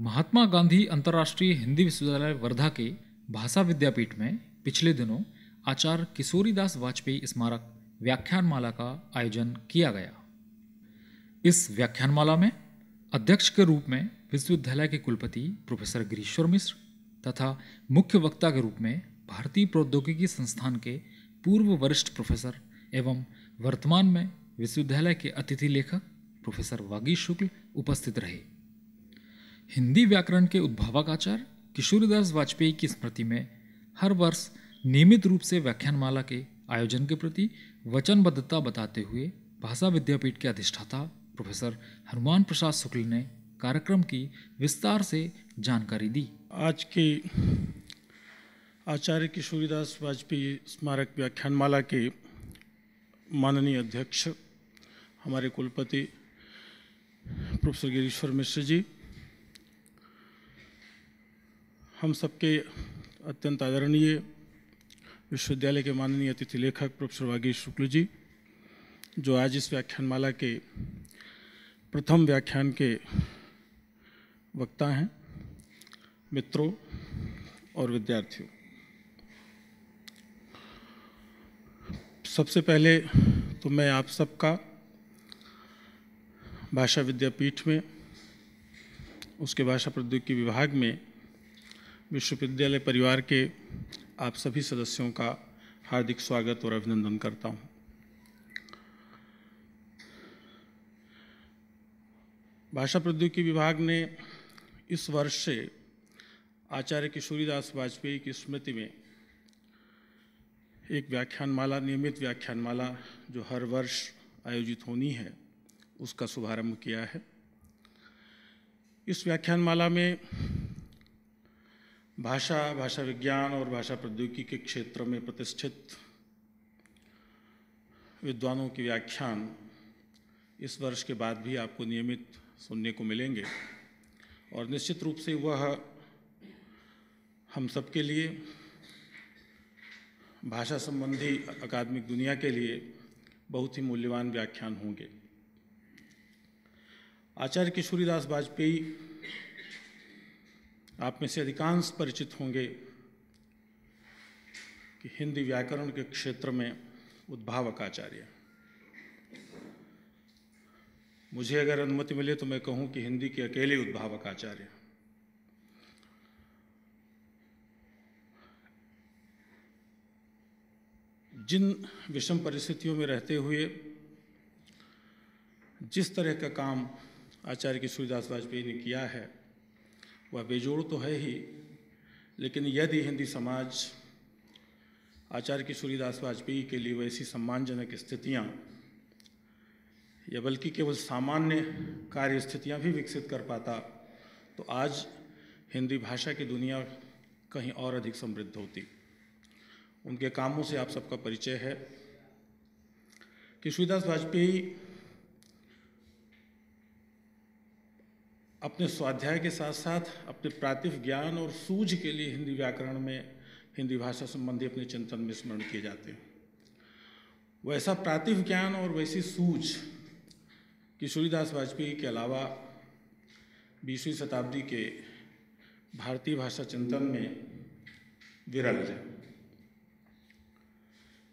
महात्मा गांधी अंतर्राष्ट्रीय हिंदी विश्वविद्यालय वर्धा के भाषा विद्यापीठ में पिछले दिनों आचार्य किशोरीदास वाजपेयी स्मारक व्याख्यानमाला का आयोजन किया गया। इस व्याख्यानमाला में अध्यक्ष के रूप में विश्वविद्यालय के कुलपति प्रोफेसर गिरीश्वर मिश्र तथा मुख्य वक्ता के रूप में भारतीय प्रौद्योगिकी संस्थान के पूर्व वरिष्ठ प्रोफेसर एवं वर्तमान में विश्वविद्यालय के अतिथि लेखक प्रोफेसर वागीश शुक्ल उपस्थित रहे। हिंदी व्याकरण के उद्भावक आचार्य किशोरीदास वाजपेयी की स्मृति में हर वर्ष नियमित रूप से व्याख्यानमाला के आयोजन के प्रति वचनबद्धता बताते हुए भाषा विद्यापीठ के अधिष्ठाता प्रोफेसर हनुमान प्रसाद शुक्ल ने कार्यक्रम की विस्तार से जानकारी दी। आज की आचार्य किशोरीदास वाजपेयी स्मारक व्याख्यानमाला के माननीय अध्यक्ष हमारे कुलपति प्रोफेसर गिरीश्वर मिश्र जी, हम सबके अत्यंत आदरणीय विश्वविद्यालय के माननीय अतिथि लेखक प्रोफेसर वागीश शुक्ल जी, जो आज इस व्याख्यानमाला के प्रथम व्याख्यान के वक्ता हैं, मित्रों और विद्यार्थियों, सबसे पहले तो मैं आप सबका भाषा विद्यापीठ में, उसके भाषा प्रौद्योगिकी विभाग में विश्वविद्यालय परिवार के आप सभी सदस्यों का हार्दिक स्वागत और अभिनंदन करता हूं। भाषा प्रौद्योगिकी विभाग ने इस वर्ष से आचार्य किशोरीदास वाजपेयी की स्मृति में एक व्याख्यानमाला, नियमित व्याख्यानमाला जो हर वर्ष आयोजित होनी है, उसका शुभारंभ किया है। इस व्याख्यानमाला में भाषा विज्ञान और भाषा प्रौद्योगिकी के क्षेत्र में प्रतिष्ठित विद्वानों के व्याख्यान इस वर्ष के बाद भी आपको नियमित सुनने को मिलेंगे और निश्चित रूप से वह हम सबके लिए, भाषा संबंधी अकादमिक दुनिया के लिए बहुत ही मूल्यवान व्याख्यान होंगे। आचार्य किशोरीदास वाजपेयी आप में से अधिकांश परिचित होंगे कि हिंदी व्याकरण के क्षेत्र में उद्भावक आचार्य। मुझे अगर अनुमति मिले तो मैं कहूं कि हिंदी के अकेले उद्भावक आचार्य। जिन विषम परिस्थितियों में रहते हुए जिस तरह का काम आचार्य किशोरीदास वाजपेयी ने किया है वह बेजोड़ तो है ही, लेकिन यदि हिंदी समाज आचार्य किशोरीदास वाजपेयी के लिए वैसी सम्मानजनक स्थितियां या बल्कि केवल सामान्य कार्य स्थितियां भी विकसित कर पाता तो आज हिंदी भाषा की दुनिया कहीं और अधिक समृद्ध होती। उनके कामों से आप सबका परिचय है। किशोरीदास वाजपेयी अपने स्वाध्याय के साथ साथ अपने प्रातिभ ज्ञान और सूझ के लिए हिंदी व्याकरण में, हिंदी भाषा संबंधी अपने चिंतन में स्मरण किए जाते हैं। वैसा प्रातिभ ज्ञान और वैसी सूझ किशोरीदास वाजपेयी के अलावा 20वीं शताब्दी के भारतीय भाषा चिंतन में विरल है।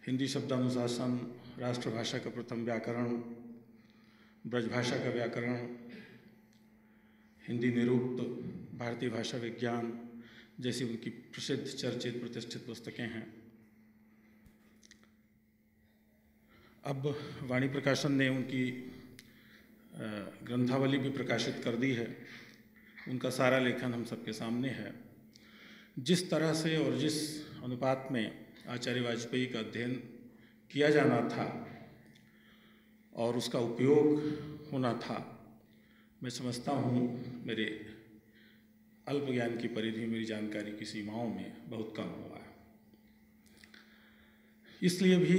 हिंदी शब्दानुशासन, राष्ट्रभाषा का प्रथम व्याकरण, ब्रजभाषा का व्याकरण, हिंदी निरुक्त, भारतीय भाषा विज्ञान जैसी उनकी प्रसिद्ध, चर्चित, प्रतिष्ठित पुस्तकें हैं। अब वाणी प्रकाशन ने उनकी ग्रंथावली भी प्रकाशित कर दी है। उनका सारा लेखन हम सबके सामने है। जिस तरह से और जिस अनुपात में आचार्य वाजपेयी का अध्ययन किया जाना था और उसका उपयोग होना था, मैं समझता हूँ मेरे अल्प ज्ञान की परिधि, मेरी जानकारी की सीमाओं में बहुत कम हुआ है। इसलिए भी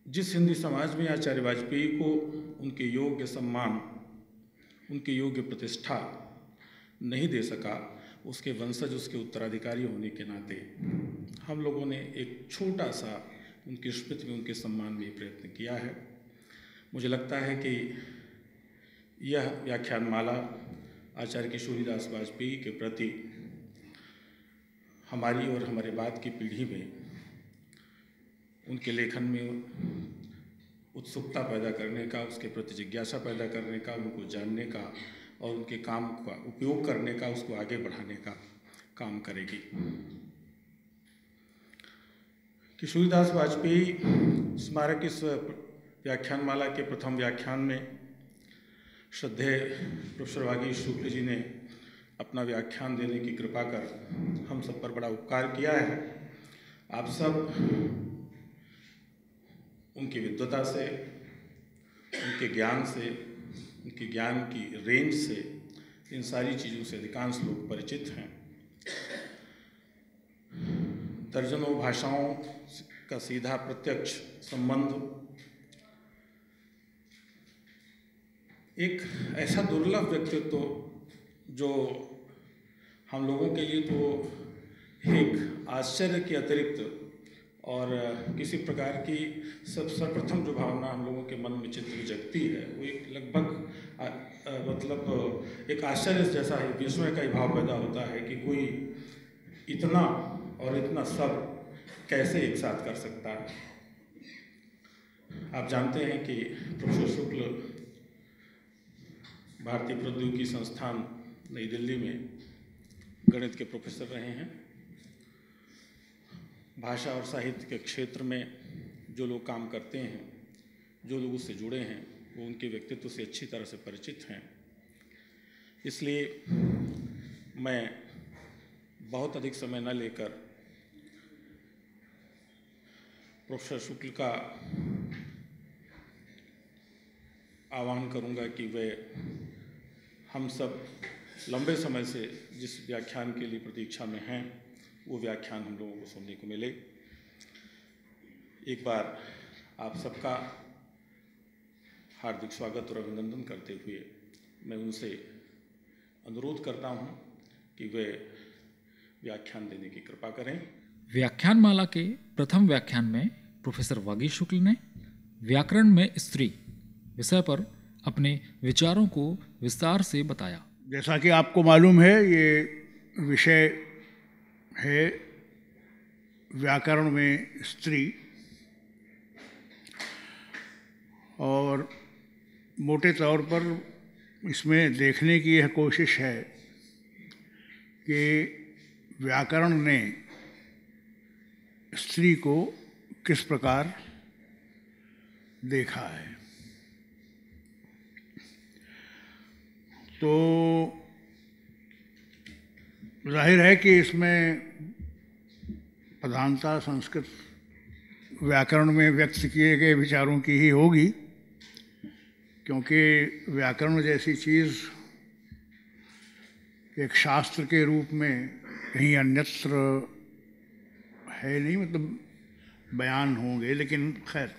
जिस हिंदी समाज में आचार्य वाजपेयी को उनके योग्य सम्मान, उनके योग्य प्रतिष्ठा नहीं दे सका, उसके वंशज, उसके उत्तराधिकारी होने के नाते हम लोगों ने एक छोटा सा उनकी स्मृति में, उनके सम्मान में प्रयत्न किया है। मुझे लगता है कि यह व्याख्यानमाला आचार्य किशोरीदास वाजपेयी के प्रति हमारी और हमारे बाद की पीढ़ी में उनके लेखन में उत्सुकता पैदा करने का, उसके प्रति जिज्ञासा पैदा करने का, उनको जानने का और उनके काम का उपयोग करने का, उसको आगे बढ़ाने का काम करेगी। किशोरीदास वाजपेयी स्मारक इस व्याख्यानमाला के प्रथम व्याख्यान में श्रद्धेय प्रोफेसर वागीश शुक्ल जी ने अपना व्याख्यान देने की कृपा कर हम सब पर बड़ा उपकार किया है। आप सब उनकी विद्वता से, उनके ज्ञान से, उनके ज्ञान की रेंज से, इन सारी चीज़ों से अधिकांश लोग परिचित हैं। दर्जनों भाषाओं का सीधा प्रत्यक्ष संबंध, एक ऐसा दुर्लभ व्यक्तित्व जो हम लोगों के लिए तो एक आश्चर्य के अतिरिक्त और किसी प्रकार की सर्वप्रथम जो भावना हम लोगों के मन में चित्त में जगती है, वो एक लगभग मतलब एक आश्चर्य जैसा है, विस्मय का ही भाव पैदा होता है कि कोई इतना और इतना सब कैसे एक साथ कर सकता है। आप जानते हैं कि प्रोफेसर शुक्ल भारतीय प्रौद्योगिकी संस्थान नई दिल्ली में गणित के प्रोफेसर रहे हैं। भाषा और साहित्य के क्षेत्र में जो लोग काम करते हैं, जो लोग उससे जुड़े हैं, वो उनके व्यक्तित्व से अच्छी तरह से परिचित हैं। इसलिए मैं बहुत अधिक समय न लेकर प्रोफेसर शुक्ल का आह्वान करूंगा कि वे हम सब लंबे समय से जिस व्याख्यान के लिए प्रतीक्षा में हैं, वो व्याख्यान हम लोगों को सुनने को मिले। एक बार आप सबका हार्दिक स्वागत और अभिनंदन करते हुए मैं उनसे अनुरोध करता हूं कि वे व्याख्यान देने की कृपा करें। व्याख्यानमाला के प्रथम व्याख्यान में प्रोफेसर वागीश शुक्ल ने व्याकरण में स्त्री विषय पर अपने विचारों को विस्तार से बताया। जैसा कि आपको मालूम है, ये विषय है व्याकरण में स्त्री, और मोटे तौर पर इसमें देखने की यह कोशिश है कि व्याकरण ने स्त्री को किस प्रकार देखा है। तो जाहिर है कि इसमें प्रधानता संस्कृत व्याकरण में व्यक्त किए गए विचारों की ही होगी, क्योंकि व्याकरण जैसी चीज़ एक शास्त्र के रूप में कहीं अन्यत्र है नहीं, मतलब बयान होंगे, लेकिन खैर।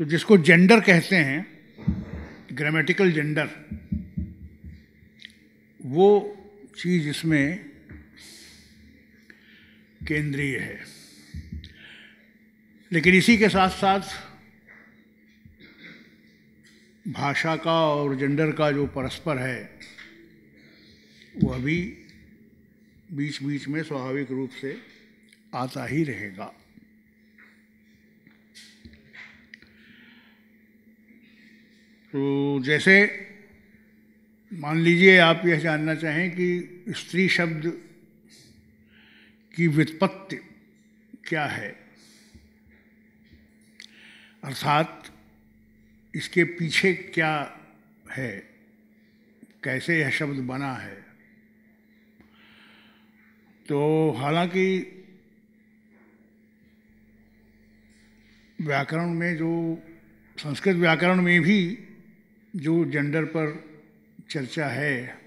तो जिसको जेंडर कहते हैं, ग्रामेटिकल जेंडर, वो चीज़ इसमें केंद्रीय है। लेकिन इसी के साथ साथ भाषा का और जेंडर का जो परस्पर है, वह भी बीच बीच में स्वाभाविक रूप से आता ही रहेगा। तो जैसे मान लीजिए आप यह जानना चाहें कि स्त्री शब्द की व्युत्पत्ति क्या है, अर्थात इसके पीछे क्या है, कैसे यह शब्द बना है, तो हालांकि व्याकरण में जो संस्कृत व्याकरण में भी जो जेंडर पर चर्चा है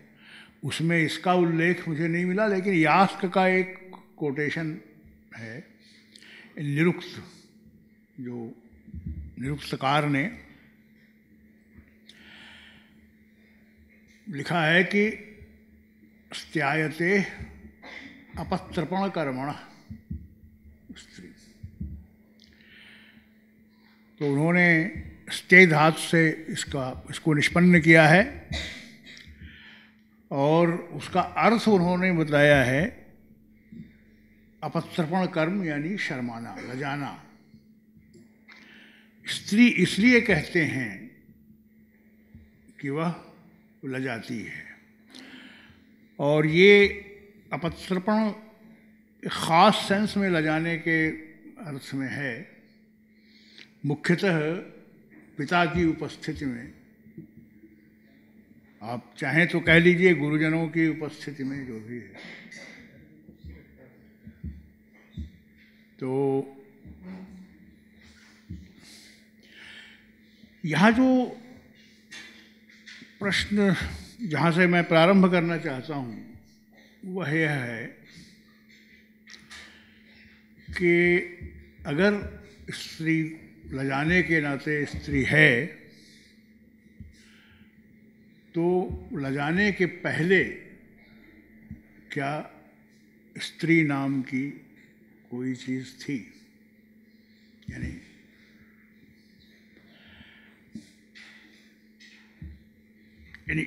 उसमें इसका उल्लेख मुझे नहीं मिला, लेकिन यास्क का एक कोटेशन है निरुक्त, जो निरुक्तकार ने लिखा है कि स्त्यायते अपत्रपण कर्मण स्त्री। तो उन्होंने स्त्य धातु से इसको निष्पन्न किया है और उसका अर्थ उन्होंने बताया है अपत्रपण कर्म यानी शर्माना, लजाना। स्त्री इसलिए कहते हैं कि वह लजाती है, और ये अपत्रपण ख़ास सेंस में लजाने के अर्थ में है, मुख्यतः पिता की उपस्थिति में, आप चाहें तो कह लीजिए गुरुजनों की उपस्थिति में, जो भी है। तो यहाँ जो प्रश्न जहाँ से मैं प्रारंभ करना चाहता हूँ वह यह है कि अगर स्त्री लजाने के नाते स्त्री है तो लजाने के पहले क्या स्त्री नाम की कोई चीज़ थी? यानी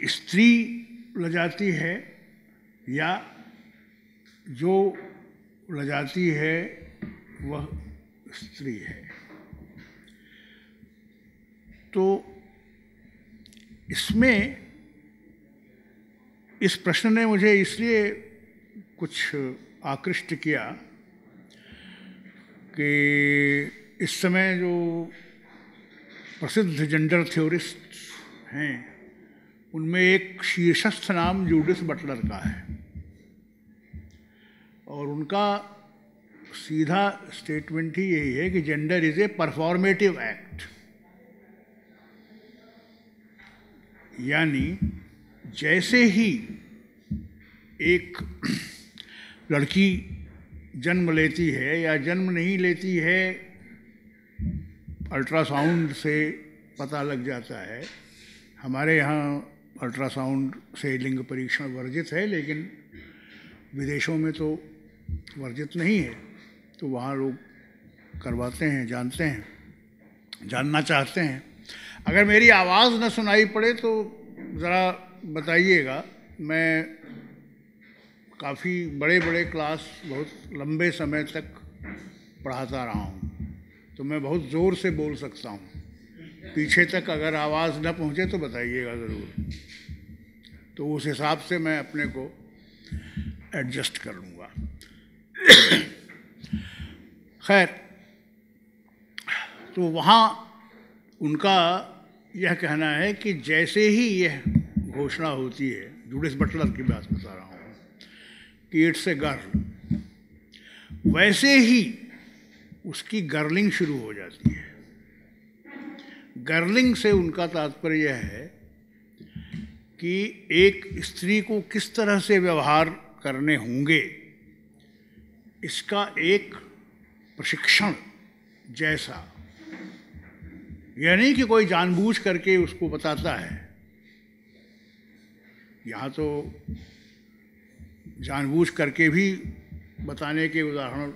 स्त्री लजाती है या जो लजाती है वह स्त्री है? तो इसमें इस प्रश्न ने मुझे इसलिए कुछ आकृष्ट किया कि इस समय जो प्रसिद्ध जेंडर थ्योरिस्ट हैं उनमें एक शीर्षस्थ नाम जूडिथ बटलर का है, और उनका सीधा स्टेटमेंट ही यही है कि gender is a performative act. यानी जैसे ही एक लड़की जन्म लेती है या जन्म नहीं लेती है, अल्ट्रासाउंड से पता लग जाता है। हमारे यहाँ अल्ट्रासाउंड से लिंग परीक्षण वर्जित है, लेकिन विदेशों में तो वर्जित नहीं है, तो वहाँ लोग करवाते हैं, जानते हैं, जानना चाहते हैं। अगर मेरी आवाज़ न सुनाई पड़े तो ज़रा बताइएगा। मैं काफ़ी बड़े बड़े क्लास बहुत लंबे समय तक पढ़ाता रहा हूँ, तो मैं बहुत ज़ोर से बोल सकता हूँ। पीछे तक अगर आवाज़ न पहुँचे तो बताइएगा ज़रूर, तो उस हिसाब से मैं अपने को एडजस्ट कर लूँगा। खैर, तो वहाँ उनका यह कहना है कि जैसे ही यह घोषणा होती है, जूडिथ बटलर की बात बता रहा हूँ, कि इट्स ए गर्ल, वैसे ही उसकी गर्लिंग शुरू हो जाती है। गर्लिंग से उनका तात्पर्य यह है कि एक स्त्री को किस तरह से व्यवहार करने होंगे, इसका एक प्रशिक्षण जैसा। यह नहीं कि कोई जानबूझ करके उसको बताता है। यहाँ तो जानबूझ करके भी बताने के उदाहरण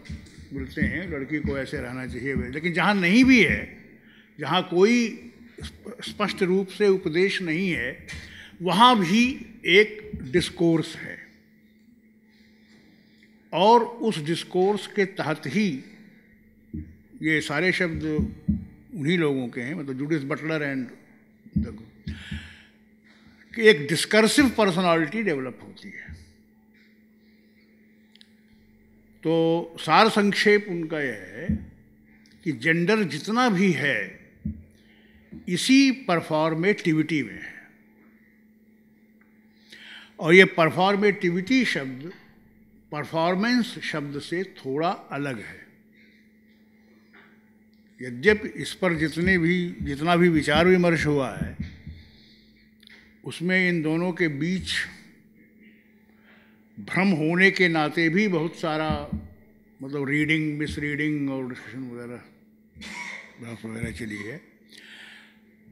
मिलते हैं, लड़की को ऐसे रहना चाहिए, लेकिन जहाँ नहीं भी है, जहाँ कोई स्पष्ट रूप से उपदेश नहीं है, वहाँ भी एक डिस्कोर्स है, और उस डिस्कोर्स के तहत ही ये सारे शब्द उन्हीं लोगों के हैं, मतलब जूडिथ बटलर एंड कि एक डिस्कर्सिव पर्सनालिटी डेवलप होती है। तो सार संक्षेप उनका यह है कि जेंडर जितना भी है इसी परफॉर्मेटिविटी में है, और ये परफॉर्मेटिविटी शब्द परफॉर्मेंस शब्द से थोड़ा अलग है। यद्यपि इस पर जितना भी विचार विमर्श हुआ है, उसमें इन दोनों के बीच भ्रम होने के नाते भी बहुत सारा मतलब रीडिंग, मिस रीडिंग और डिस्कशन वगैरह चली है।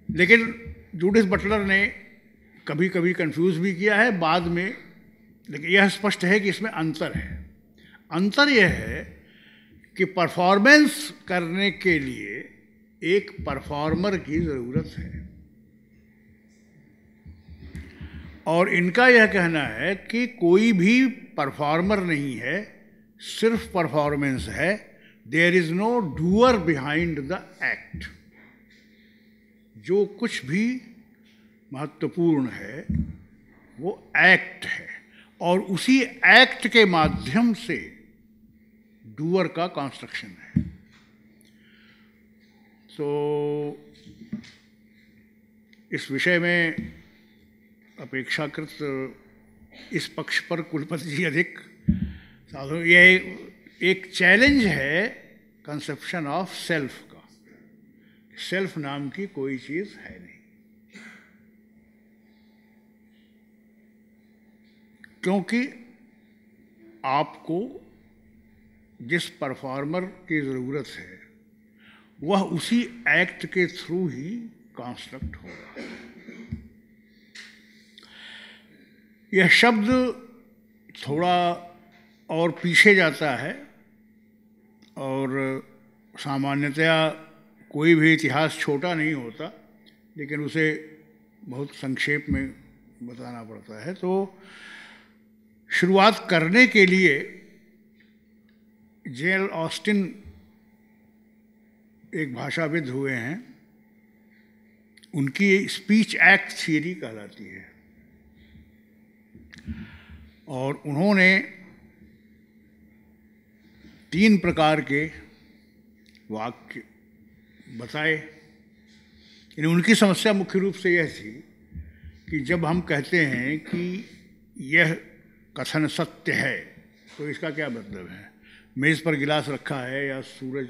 लेकिन जूडिथ बटलर ने कभी कभी कंफ्यूज भी किया है बाद में, लेकिन यह स्पष्ट है कि इसमें अंतर है। अंतर यह है कि परफॉर्मेंस करने के लिए एक परफॉर्मर की ज़रूरत है, और इनका यह कहना है कि कोई भी परफॉर्मर नहीं है, सिर्फ परफॉर्मेंस है। There is no doer behind the act. जो कुछ भी महत्वपूर्ण है वो एक्ट है, और उसी एक्ट के माध्यम से डूअर का कंस्ट्रक्शन है। तो इस विषय में अपेक्षाकृत इस पक्ष पर कुलपति जी अधिक साधु। यह एक चैलेंज है कंसेप्शन ऑफ सेल्फ का। सेल्फ नाम की कोई चीज़ है नहीं, क्योंकि आपको जिस परफॉर्मर की ज़रूरत है वह उसी एक्ट के थ्रू ही कंस्ट्रक्ट होगा। यह शब्द थोड़ा और पीछे जाता है, और सामान्यतया कोई भी इतिहास छोटा नहीं होता, लेकिन उसे बहुत संक्षेप में बताना पड़ता है। तो शुरुआत करने के लिए जेएल ऑस्टिन एक भाषाविद हुए हैं, उनकी स्पीच एक्ट थियरी कहलाती है, और उन्होंने 3 प्रकार के वाक्य बताए। उनकी समस्या मुख्य रूप से यह थी कि जब हम कहते हैं कि यह कथन सत्य है तो इसका क्या मतलब है। मेज़ पर गिलास रखा है या सूरज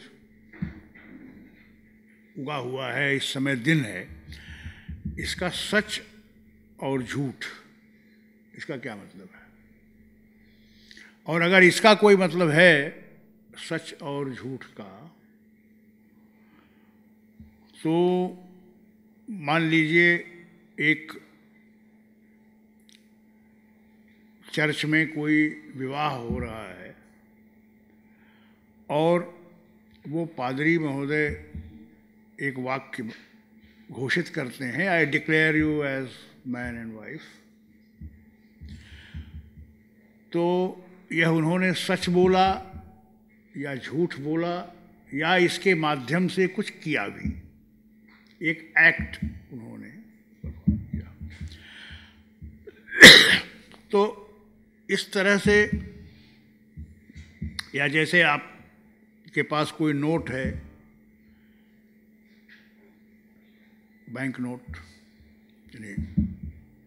उगा हुआ है, इस समय दिन है, इसका सच और झूठ, इसका क्या मतलब है। और अगर इसका कोई मतलब है सच और झूठ का, तो मान लीजिए एक चर्च में कोई विवाह हो रहा है और वो पादरी महोदय एक वाक्य घोषित करते हैं, I declare you as man and wife. तो यह उन्होंने सच बोला या झूठ बोला या इसके माध्यम से कुछ किया भी, एक एक्ट उन्होंने किया। तो इस तरह से, या जैसे आपके पास कोई नोट है, बैंक नोट,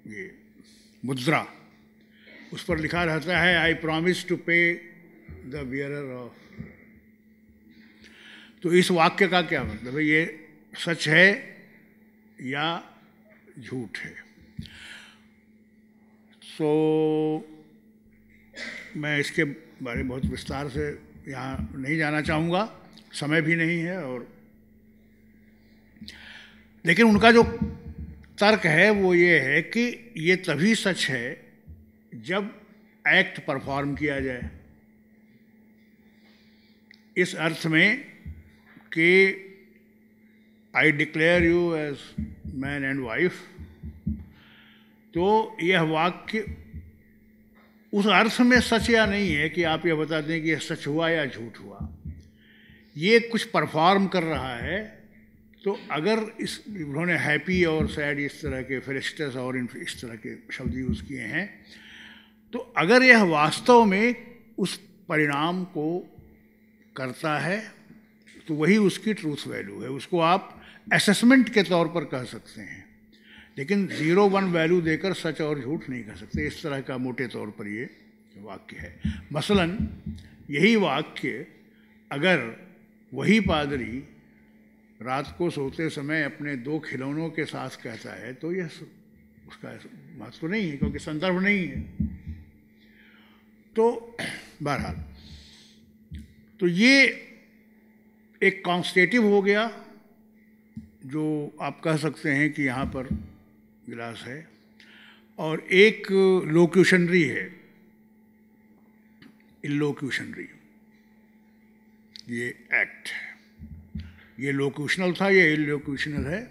ये मुद्रा, उस पर लिखा रहता है आई प्रॉमिस टू पे द बियरर ऑफ। तो इस वाक्य का क्या मतलब है, ये सच है या झूठ है। तो मैं इसके बारे में बहुत विस्तार से यहाँ नहीं जाना चाहूँगा, समय भी नहीं है। और लेकिन उनका जो तर्क है वो ये है कि ये तभी सच है जब एक्ट परफॉर्म किया जाए, इस अर्थ में कि I declare you as man and wife. तो यह वाक्य उस अर्थ में सच या नहीं है कि आप यह बता दें कि यह सच हुआ या झूठ हुआ, ये कुछ परफॉर्म कर रहा है। तो अगर उन्होंने हैप्पी और सैड इस तरह के फेलिसिटस और इस तरह के शब्द यूज़ किए हैं, तो अगर यह वास्तव में उस परिणाम को करता है तो वही उसकी ट्रूथ वैल्यू है, उसको आप असेसमेंट के तौर पर कह सकते हैं। लेकिन 0-1 वैल्यू देकर सच और झूठ नहीं कह सकते। इस तरह का मोटे तौर पर ये वाक्य है। मसलन यही वाक्य अगर वही पादरी रात को सोते समय अपने 2 खिलौनों के साथ कहता है तो यह उसका महत्व नहीं है, क्योंकि संदर्भ नहीं है। तो बहरहाल, तो ये एक कॉन्स्टेटिव हो गया, जो आप कह सकते हैं कि यहाँ पर गिलास है, और एक लोक्यूशनरी है, इलोक्यूशनरी, ये एक्ट है। ये लोक्यूशनल था, ये इलोक्यूशनल है।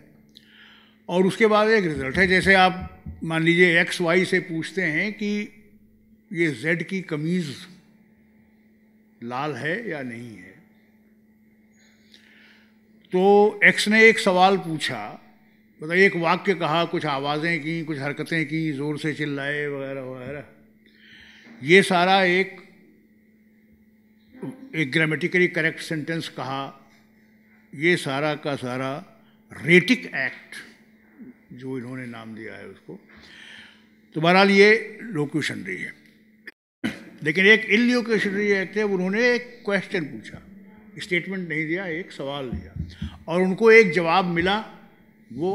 और उसके बाद एक रिजल्ट है। जैसे आप मान लीजिए एक्स वाई से पूछते हैं कि ये जेड की कमीज लाल है या नहीं है, तो एक्स ने एक सवाल पूछा, मतलब एक वाक्य कहा, कुछ आवाज़ें की, कुछ हरकतें की, ज़ोर से चिल्लाए वगैरह वगैरह। ये सारा एक ग्रामेटिकली करेक्ट सेंटेंस कहा, ये सारा का सारा रेटिक एक्ट, जो इन्होंने नाम दिया है उसको। तो बहरहाल ये लोक्यूशनरी है। लेकिन एक इलोक्यूशनरी एक्ट है, उन्होंने एक क्वेश्चन पूछा, स्टेटमेंट नहीं दिया, एक सवाल दिया, और उनको एक जवाब मिला, वो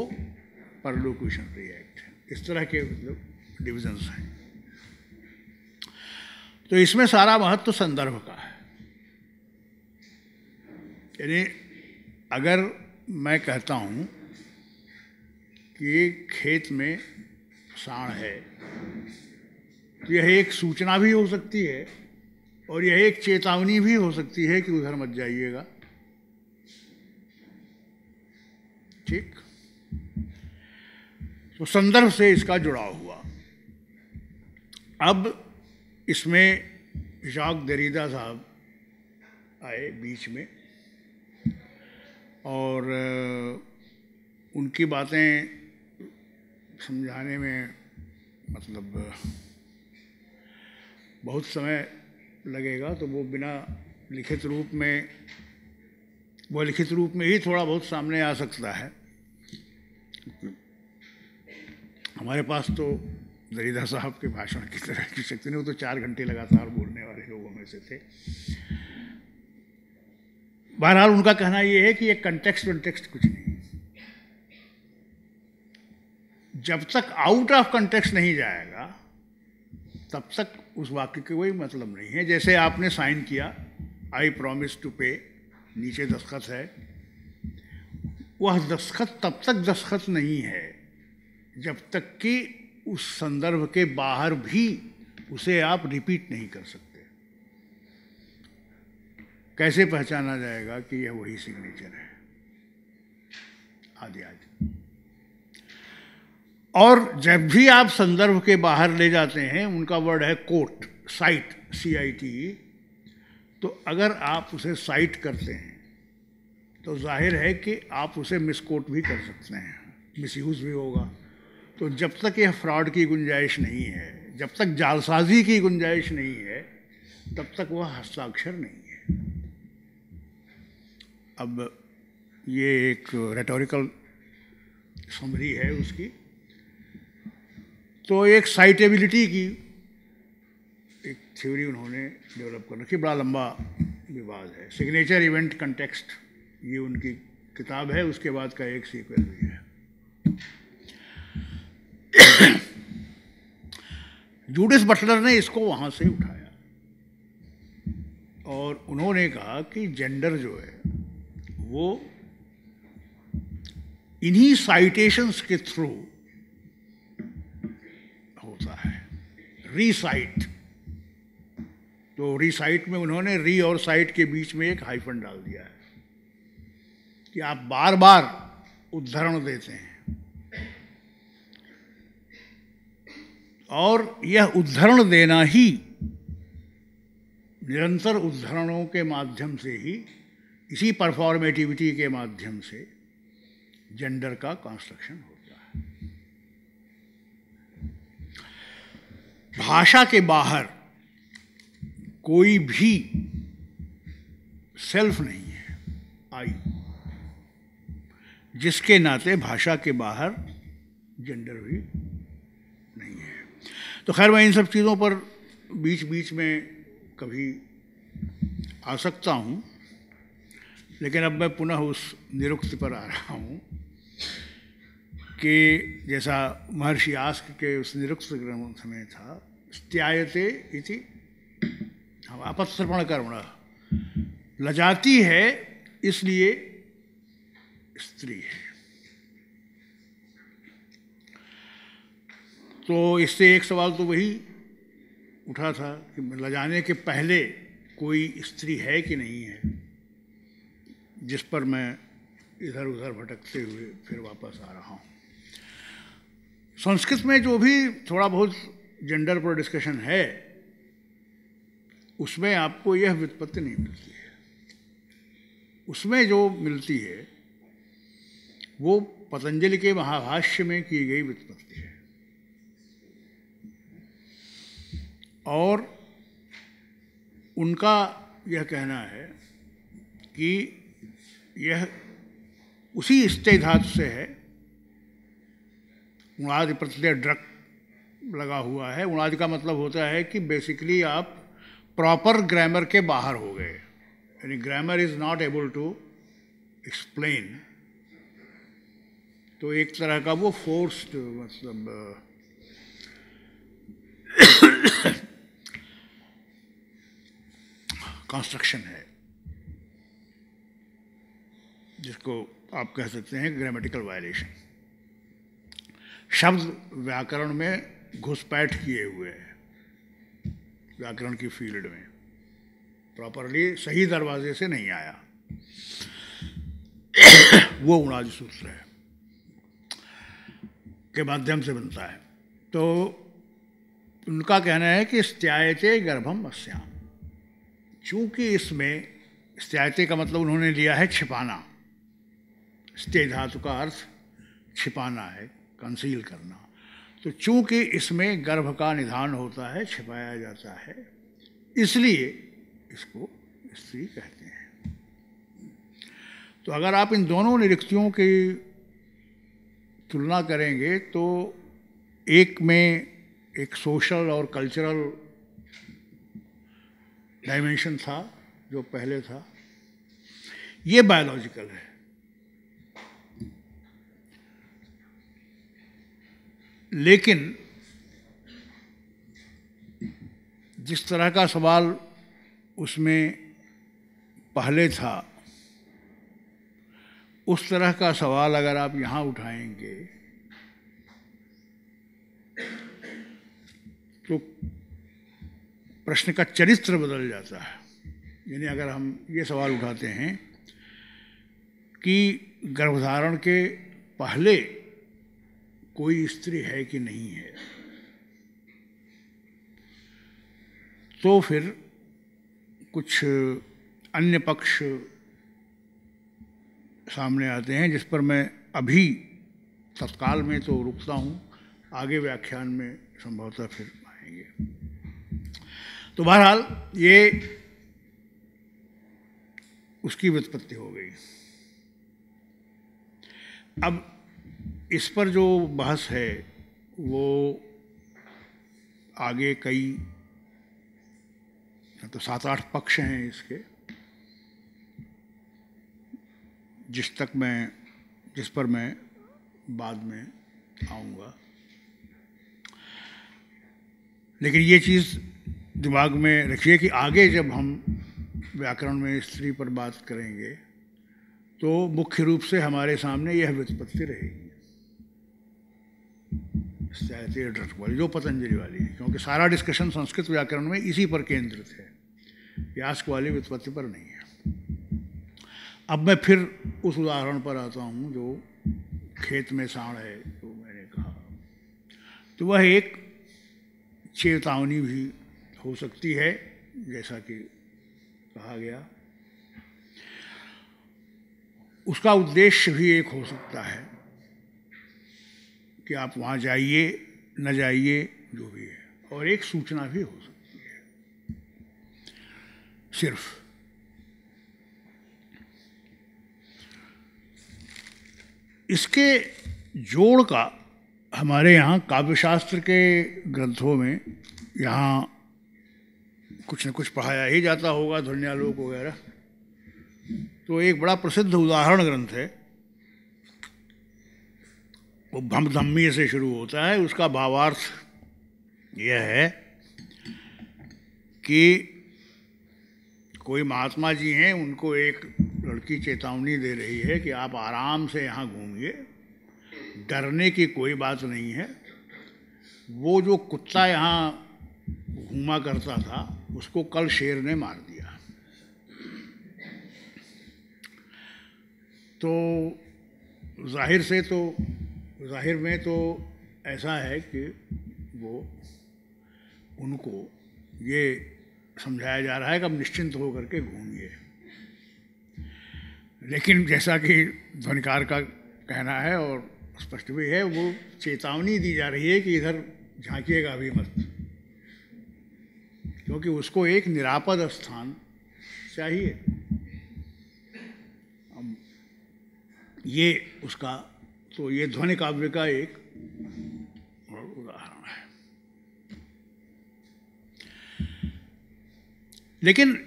परलोक्यूशनरी एक्ट है। इस तरह के मतलब डिविजन्स हैं। तो इसमें सारा महत्व संदर्भ का है। यानी अगर मैं कहता हूँ कि खेत में साँड़ है, तो यह एक सूचना भी हो सकती है और यह एक चेतावनी भी हो सकती है कि उधर मत जाइएगा। ठीक, तो संदर्भ से इसका जुड़ाव हुआ। अब इसमें जाक देरिदा साहब आए बीच में, और उनकी बातें समझाने में मतलब बहुत समय लगेगा, तो वो बिना लिखित रूप में, वो लिखित रूप में ही थोड़ा बहुत सामने आ सकता है। हमारे पास तो दरिदा साहब के भाषण की तरह की शक्ति नहीं, वो तो 4 घंटे लगातार बोलने वाले लोगों में से थे। बहरहाल उनका कहना ये है कि ये कंटेक्स्ट वंटेक्स्ट कुछ नहीं, जब तक आउट ऑफ कंटेक्स्ट नहीं जाएगा तब तक उस वाक्य के कोई मतलब नहीं है। जैसे आपने साइन किया, आई प्रॉमिस टू पे, नीचे दस्तखत है, वह दस्तखत तब तक दस्तखत नहीं है जब तक कि उस संदर्भ के बाहर भी उसे आप रिपीट नहीं कर सकते। कैसे पहचाना जाएगा कि यह वही सिग्नेचर है, आदि आदि। और जब भी आप संदर्भ के बाहर ले जाते हैं, उनका वर्ड है कोट, साइट, CIT, तो अगर आप उसे साइट करते हैं तो जाहिर है कि आप उसे मिसकोट भी कर सकते हैं, मिसयूज भी होगा। तो जब तक यह फ्रॉड की गुंजाइश नहीं है, जब तक जालसाजी की गुंजाइश नहीं है, तब तक वह हस्ताक्षर नहीं है। अब ये एक रेटोरिकल समरी है उसकी। तो एक साइटेबिलिटी की एक थ्योरी उन्होंने डेवलप कर रखी, बड़ा लंबा विवाद है। सिग्नेचर, इवेंट, कंटेक्स्ट, ये उनकी किताब है, उसके बाद का एक सीक्वल भी है। जूडिस बटलर ने इसको वहाँ से उठाया और उन्होंने कहा कि जेंडर जो है वो इन्हीं साइटेशंस के थ्रू होता है। रीसाइट, तो रीसाइट में उन्होंने री और साइट के बीच में एक हाइफन डाल दिया है कि आप बार बार उद्धरण देते हैं और यह उद्धरण देना ही, निरंतर उद्धरणों के माध्यम से ही, इसी परफॉर्मेटिविटी के माध्यम से जेंडर का कंस्ट्रक्शन होता है। भाषा के बाहर कोई भी सेल्फ नहीं है, आई, जिसके नाते भाषा के बाहर जेंडर भी नहीं है। तो खैर मैं इन सब चीज़ों पर बीच बीच में कभी आ सकता हूँ, लेकिन अब मैं पुनः उस निरुक्ति पर आ रहा हूँ कि जैसा महर्षि यास्क के उस निरुक्त ग्रंथ में था, स्त्यायते इति अपत्सर्पण कर्मणः, लजाती है इसलिए स्त्री है। तो इससे एक सवाल तो वही उठा था कि लजाने के पहले कोई स्त्री है कि नहीं है, जिस पर मैं इधर उधर भटकते हुए फिर वापस आ रहा हूँ। संस्कृत में जो भी थोड़ा बहुत जेंडर पर डिस्कशन है, उसमें आपको यह व्युत्पत्ति नहीं मिलती है। उसमें जो मिलती है वो पतंजलि के महाभाष्य में की गई व्युत्पत्ति है, और उनका यह कहना है कि यह उसी स्ते धातु से है। उणादि प्रत्यय ड्रक लगा हुआ है। उणादि का मतलब होता है कि बेसिकली आप प्रॉपर ग्रामर के बाहर हो गए, यानी grammar is not able to explain. तो एक तरह का वो फोर्स्ड मतलब कंस्ट्रक्शन है, जिसको आप कह सकते हैं ग्रामेटिकल वायलेशन। शब्द व्याकरण में घुसपैठ किए हुए हैं, व्याकरण की फील्ड में प्रॉपरली सही दरवाजे से नहीं आया, वो उणादि सूत्र है के माध्यम से बनता है। तो उनका कहना है कि स्त्यायते गर्भम अस्याम, चूंकि इसमें स्त्यायते का मतलब उन्होंने लिया है छिपाना। स्त्य धातु का अर्थ छिपाना है, कंसील करना। तो चूंकि इसमें गर्भ का निधान होता है, छिपाया जाता है, इसलिए इसको स्त्री कहते हैं। तो अगर आप इन दोनों निरुक्तियों की तुलना करेंगे तो एक में एक सोशल और कल्चरल डायमेंशन था जो पहले था, ये बायोलॉजिकल है। लेकिन जिस तरह का सवाल उसमें पहले था, उस तरह का सवाल अगर आप यहाँ उठाएंगे तो प्रश्न का चरित्र बदल जाता है। यानी अगर हम ये सवाल उठाते हैं कि गर्भधारण के पहले कोई स्त्री है कि नहीं है, तो फिर कुछ अन्य पक्ष सामने आते हैं, जिस पर मैं अभी तत्काल में तो रुकता हूँ, आगे व्याख्यान में संभवतः फिर आएंगे। तो बहरहाल ये उसकी व्युत्पत्ति हो गई। अब इस पर जो बहस है वो आगे कई तो 7-8 पक्ष हैं इसके, जिस पर मैं बाद में आऊँगा। लेकिन ये चीज़ दिमाग में रखिए कि आगे जब हम व्याकरण में स्त्री पर बात करेंगे तो मुख्य रूप से हमारे सामने यह व्युत्पत्ति रहेगी, वाली जो पतंजलि वाली है, क्योंकि सारा डिस्कशन संस्कृत व्याकरण में इसी पर केंद्रित है, यास्क वाली व्युत्पत्ति पर नहीं है। अब मैं फिर उस उदाहरण पर आता हूँ जो खेत में साँड़ है, जो मैंने कहा, तो वह एक चेतावनी भी हो सकती है, जैसा कि कहा गया। उसका उद्देश्य भी एक हो सकता है कि आप वहाँ जाइए न जाइए, जो भी है, और एक सूचना भी हो सकती है सिर्फ। इसके जोड़ का हमारे यहाँ काव्यशास्त्र के ग्रंथों में यहाँ कुछ न कुछ पढ़ाया ही जाता होगा, ध्वन्यालोक वगैरह। तो एक बड़ा प्रसिद्ध उदाहरण ग्रंथ है, वो भमधम्मी से शुरू होता है। उसका भावार्थ यह है कि कोई महात्मा जी हैं, उनको एक लड़की चेतावनी दे रही है कि आप आराम से यहाँ घूमिए, डरने की कोई बात नहीं है। वो जो कुत्ता यहाँ घूमा करता था उसको कल शेर ने मार दिया। तो जाहिर में तो ऐसा है कि वो उनको ये समझाया जा रहा है कि अब निश्चिंत होकर के घूमिए। लेकिन जैसा कि ध्वनिकार का कहना है और स्पष्ट भी है, वो चेतावनी दी जा रही है कि इधर झांकिएगा भी मत, क्योंकि उसको एक निरापद स्थान चाहिए। ये उसका तो ये ध्वनि काव्य का एक उदाहरण है। लेकिन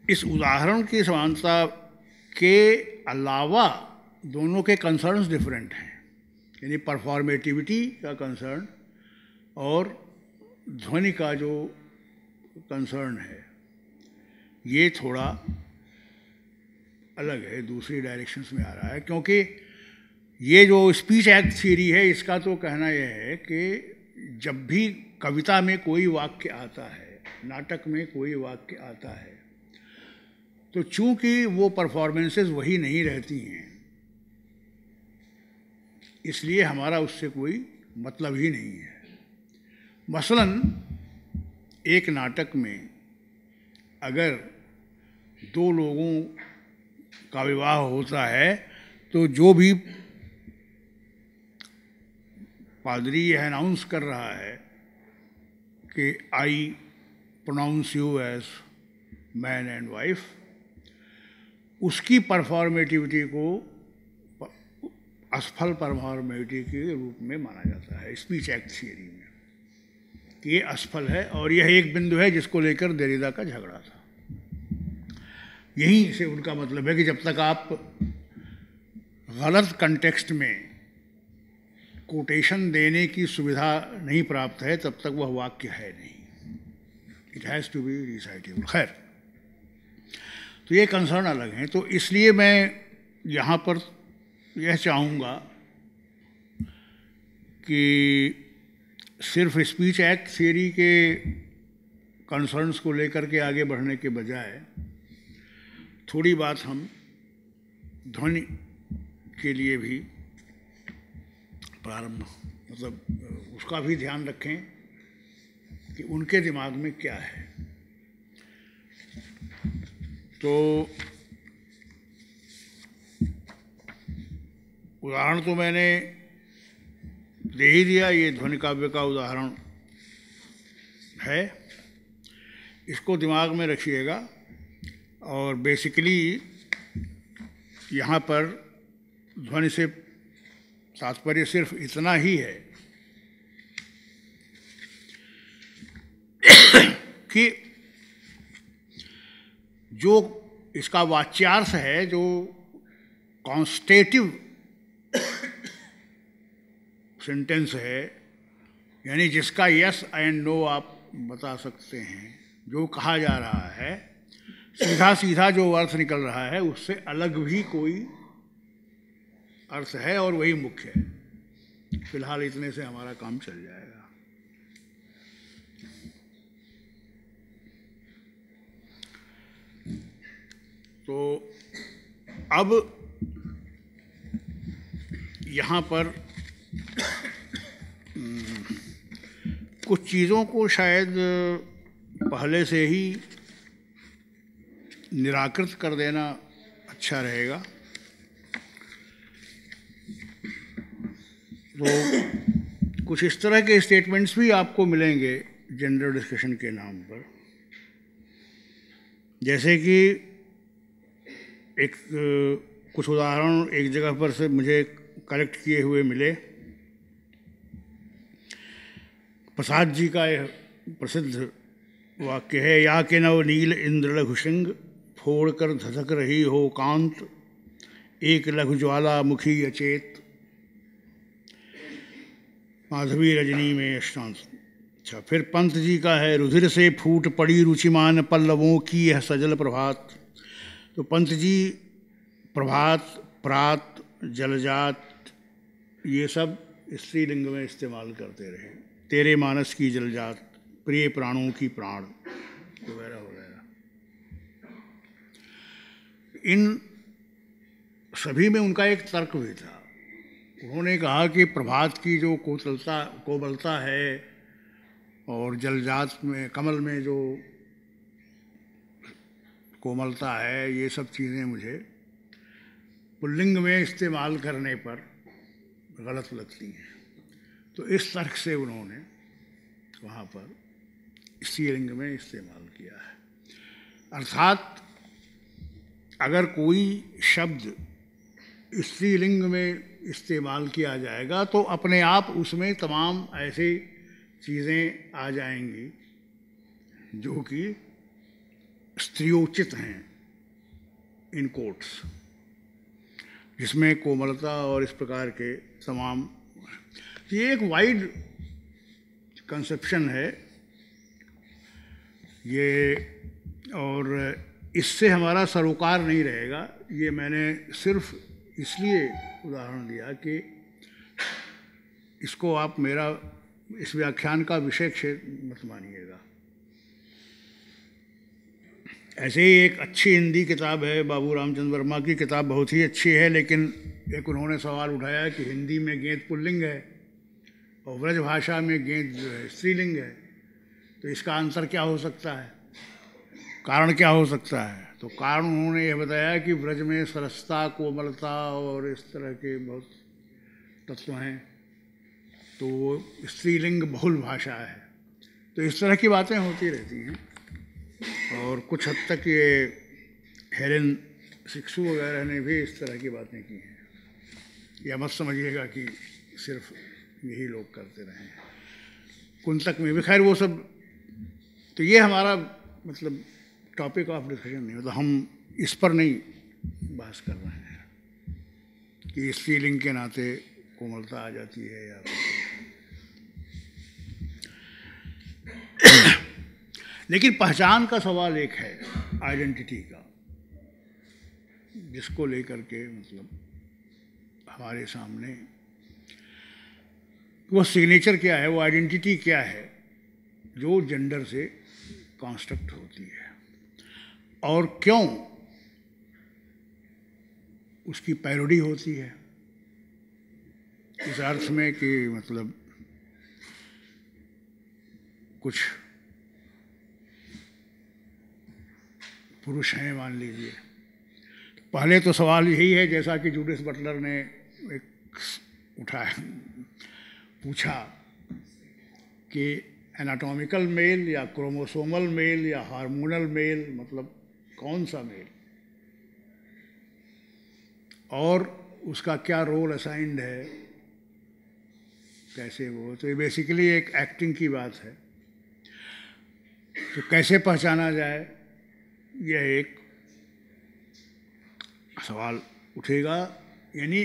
इस उदाहरण की समानता के अलावा दोनों के कंसर्न्स डिफरेंट हैं। यानी परफॉर्मेटिविटी का कंसर्न और ध्वनि का जो कंसर्न है ये थोड़ा अलग है, दूसरी डायरेक्शंस में आ रहा है। क्योंकि ये जो स्पीच एक्ट थ्योरी है, इसका तो कहना यह है कि जब भी कविता में कोई वाक्य आता है, नाटक में कोई वाक्य आता है, तो चूंकि वो परफॉर्मेंसेस वही नहीं रहती हैं, इसलिए हमारा उससे कोई मतलब ही नहीं है। मसलन एक नाटक में अगर दो लोगों का विवाह होता है तो जो भी पादरी यह अनाउंस कर रहा है कि I pronounce you as man and wife, उसकी परफॉर्मेटिविटी को असफल परफॉर्मेटिविटी के रूप में माना जाता है स्पीच एक्ट थियरी में, कि ये असफल है। और यह एक बिंदु है जिसको लेकर देरिदा का झगड़ा था। यहीं से उनका मतलब है कि जब तक आप गलत कंटेक्स्ट में कोटेशन देने की सुविधा नहीं प्राप्त है, तब तक वह वाक्य है नहीं। It has to be recitable. खैर, तो ये कंसर्न अलग हैं। तो इसलिए मैं यहाँ पर यह चाहूँगा कि सिर्फ स्पीच एक्ट थियरी के कंसर्न्स को लेकर के आगे बढ़ने के बजाय थोड़ी बात हम ध्वनि के लिए भी प्रारंभ, मतलब उसका भी ध्यान रखें कि उनके दिमाग में क्या है। तो उदाहरण तो मैंने दे ही दिया, ये ध्वनि काव्य का उदाहरण है, इसको दिमाग में रखिएगा। और बेसिकली यहाँ पर ध्वनि से तात्पर्य सिर्फ इतना ही है कि जो इसका वाच्यार्थ है, जो कॉन्स्टेटिव सेंटेंस है, यानी जिसका यस एंड नो आप बता सकते हैं, जो कहा जा रहा है, सीधा सीधा जो अर्थ निकल रहा है उससे अलग भी कोई अर्थ है और वही मुख्य है। फिलहाल इतने से हमारा काम चल जाएगा। तो अब यहाँ पर कुछ चीज़ों को शायद पहले से ही निराकृत कर देना अच्छा रहेगा। तो कुछ इस तरह के स्टेटमेंट्स भी आपको मिलेंगे जेंडर डिस्कशन के नाम पर, जैसे कि एक कुछ उदाहरण एक जगह पर से मुझे कलेक्ट किए हुए मिले। प्रसाद जी का यह प्रसिद्ध वाक्य है, या के नव नील इंद्र लघुशृंग फोड़कर धधक रही हो कांत, एक लघु ज्वाला मुखी अचेत, माधवी रजनी में अष्टांश। अच्छा, फिर पंत जी का है, रुधिर से फूट पड़ी रुचिमान पल्लवों की यह सजल प्रभात। तो पंत जी प्रभात, प्रात, जलजात ये सब स्त्रीलिंग में इस्तेमाल करते रहे। तेरे मानस की जलजात, प्रिय प्राणों की प्राण वगैरह वगैरह। इन सभी में उनका एक तर्क भी था। उन्होंने कहा कि प्रभात की जो कोमलता है और जलजात में, कमल में जो कोमलता है, ये सब चीज़ें मुझे पुल्लिंग में इस्तेमाल करने पर गलत लगती हैं। तो इस तर्क से उन्होंने वहाँ पर स्त्रीलिंग में इस्तेमाल किया है। अर्थात अगर कोई शब्द स्त्रीलिंग में इस्तेमाल किया जाएगा तो अपने आप उसमें तमाम ऐसी चीज़ें आ जाएंगी जो कि स्त्रियोचित हैं, इन कोट्स, जिसमें कोमलता और इस प्रकार के तमाम। ये एक वाइड कंसेप्शन है ये, और इससे हमारा सरोकार नहीं रहेगा। ये मैंने सिर्फ इसलिए उदाहरण दिया कि इसको आप मेरा इस व्याख्यान का विषय क्षेत्र मत मानिएगा। ऐसे ही एक अच्छी हिंदी किताब है, बाबू रामचंद्र वर्मा की किताब बहुत ही अच्छी है, लेकिन एक उन्होंने सवाल उठाया कि हिंदी में गेंद पुल्लिंग है और ब्रज भाषा में गेंद जो है स्त्रीलिंग है, तो इसका आंसर क्या हो सकता है, कारण क्या हो सकता है। तो कारण उन्होंने यह बताया कि ब्रज में सरसता, कोमलता और इस तरह के बहुत तत्व हैं, तो स्त्रीलिंग बहुल भाषा है। तो इस तरह की बातें होती रहती हैं, और कुछ हद तक ये हेलेन सिक्सू वगैरह ने भी इस तरह की बातें की हैं। या मत समझिएगा कि सिर्फ यही लोग करते रहे हैं, कुंतक में भी। खैर वो सब, तो ये हमारा मतलब टॉपिक ऑफ डिस्कशन नहीं, मतलब हम इस पर नहीं बहस कर रहे हैं कि स्त्रीलिंग के नाते कोमलता आ जाती है या लेकिन पहचान का सवाल एक है, आइडेंटिटी का, जिसको लेकर के मतलब हमारे सामने वो सिग्नेचर क्या है, वो आइडेंटिटी क्या है जो जेंडर से कॉन्स्ट्रक्ट होती है, और क्यों उसकी पैरोडी होती है, इस अर्थ में कि मतलब कुछ पुरुष हैं मान लीजिए। पहले तो सवाल यही है, जैसा कि जूडिथ बटलर ने एक उठाया, पूछा कि एनाटॉमिकल मेल या क्रोमोसोमल मेल या हार्मोनल मेल, मतलब कौन सा मेल, और उसका क्या रोल असाइंड है, कैसे वो। तो ये बेसिकली एक एक्टिंग की बात है। तो कैसे पहचाना जाए, यह एक सवाल उठेगा। यानी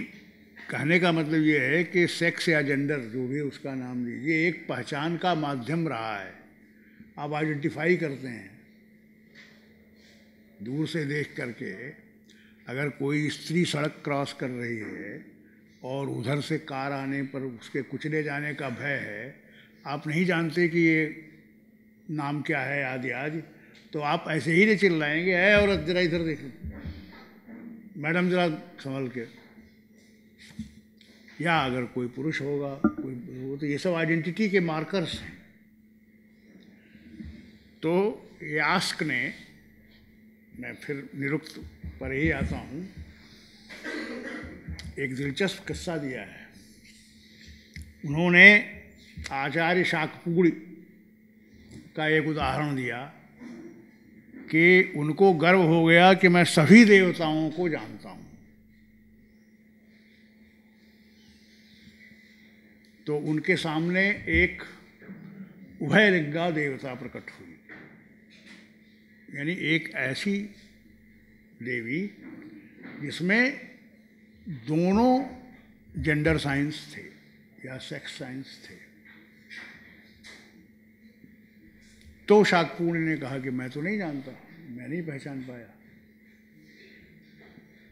कहने का मतलब ये है कि सेक्स या जेंडर, जो भी उसका नाम लीजिए, एक पहचान का माध्यम रहा है। आप आइडेंटिफाई करते हैं दूर से देख करके। अगर कोई स्त्री सड़क क्रॉस कर रही है और उधर से कार आने पर उसके कुचले जाने का भय है, आप नहीं जानते कि ये नाम क्या है आदि आदि, तो आप ऐसे ही नहीं चिल्लाएंगे, है औरत जरा इधर देखो, मैडम जरा संभल के। या अगर कोई पुरुष होगा, कोई हो, तो ये सब आइडेंटिटी के मार्कर्स हैं। तो यास्क ने, मैं फिर निरुक्त पर ही आता हूँ, एक दिलचस्प किस्सा दिया है। उन्होंने आचार्य शाकपूरी का एक उदाहरण दिया कि उनको गर्व हो गया कि मैं सभी देवताओं को जानता हूँ। तो उनके सामने एक उभयलिंगा देवता प्रकट हुई, यानी एक ऐसी देवी, जिसमें दोनों जेंडर साइंस थे या सेक्स साइंस थे। तो शाकपूर्ण ने कहा कि मैं तो नहीं जानता, मैं नहीं पहचान पाया।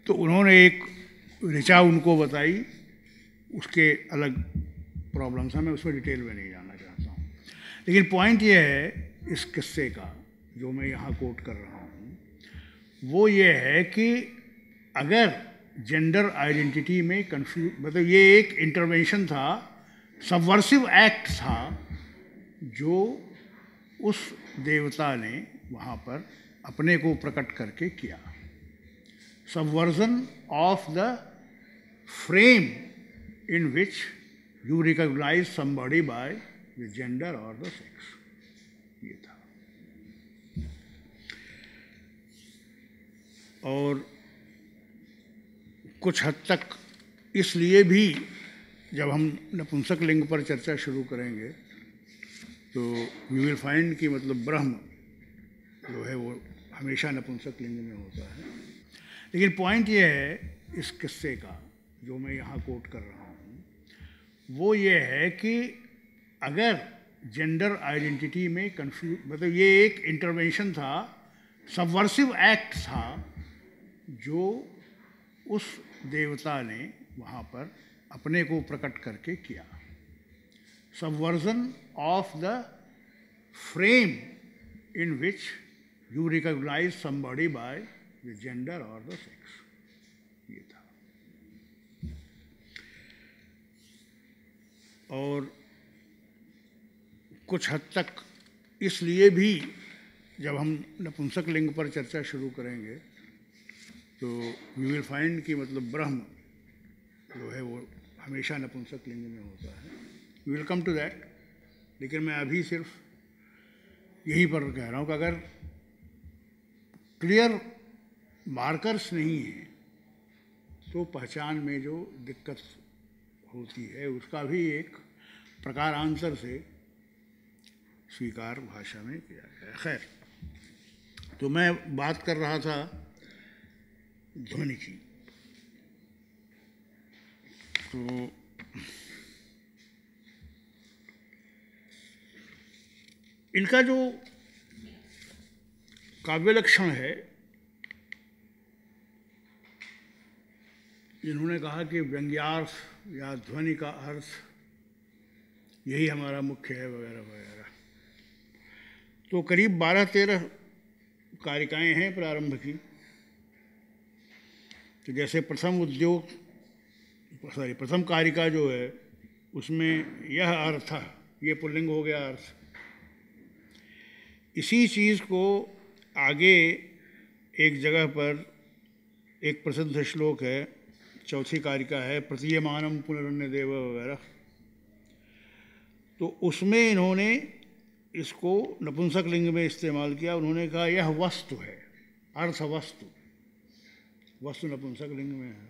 तो उन्होंने एक ऋचा उनको बताई, उसके अलग प्रॉब्लम्स हैं, मैं उसमें डिटेल में नहीं जाना चाहता हूँ। लेकिन पॉइंट ये है इस किस्से का जो मैं यहाँ कोट कर रहा हूँ, वो ये है कि अगर जेंडर आइडेंटिटी में कंफ्यूज, मतलब ये एक इंटरवेंशन था, सबवर्सिव एक्ट था जो उस देवता ने वहाँ पर अपने को प्रकट करके किया। Subversion of the frame in which you recognise somebody by the gender और द सेक्स, ये था। और कुछ हद तक इसलिए भी जब हम नपुंसक लिंग पर चर्चा शुरू करेंगे तो वी विल फाइंड कि मतलब ब्रह्म जो है वो हमेशा नपुंसक लिंग में होता है। लेकिन पॉइंट ये है इस किस्से का जो मैं यहाँ कोट कर रहा हूँ, वो ये है कि अगर जेंडर आइडेंटिटी में कंफ्यूज, मतलब ये एक इंटरवेंशन था, सबवर्सिव एक्ट था जो उस देवता ने वहाँ पर अपने को प्रकट करके किया। Subversion of the frame in which you recognise somebody by the gender और द सेक्स, ये था। और कुछ हद तक इसलिए भी जब हम नपुंसक लिंग पर चर्चा शुरू करेंगे तो वी विल फाइंड कि मतलब ब्रह्म जो है वो हमेशा नपुंसक लिंग में होता है। We will come to that. लेकिन मैं अभी सिर्फ यही पर कह रहा हूँ कि अगर क्लियर मार्कर्स नहीं हैं तो पहचान में जो दिक्कत होती है उसका भी एक प्रकारांतर से स्वीकार भाषा में किया गया है। खैर, तो मैं बात कर रहा था ध्वनि की। तो इनका जो काव्य लक्षण है, इन्होंने कहा कि व्यंग्यार्थ या ध्वनि का अर्थ यही हमारा मुख्य है वगैरह वगैरह। तो करीब 12-13 कारिकाएं हैं प्रारंभ की। तो जैसे प्रथम कारिका जो है उसमें यह अर्थ, ये पुल्लिंग हो गया अर्थ। इसी चीज़ को आगे एक जगह पर एक प्रसिद्ध श्लोक है, चौथी कारिका है, प्रतीयमानम पुनरन्य देव वगैरह। तो उसमें इन्होंने इसको नपुंसक लिंग में इस्तेमाल किया। उन्होंने कहा यह वस्तु है, अर्थ वस्तु, वस्तु नपुंसक लिंग में है।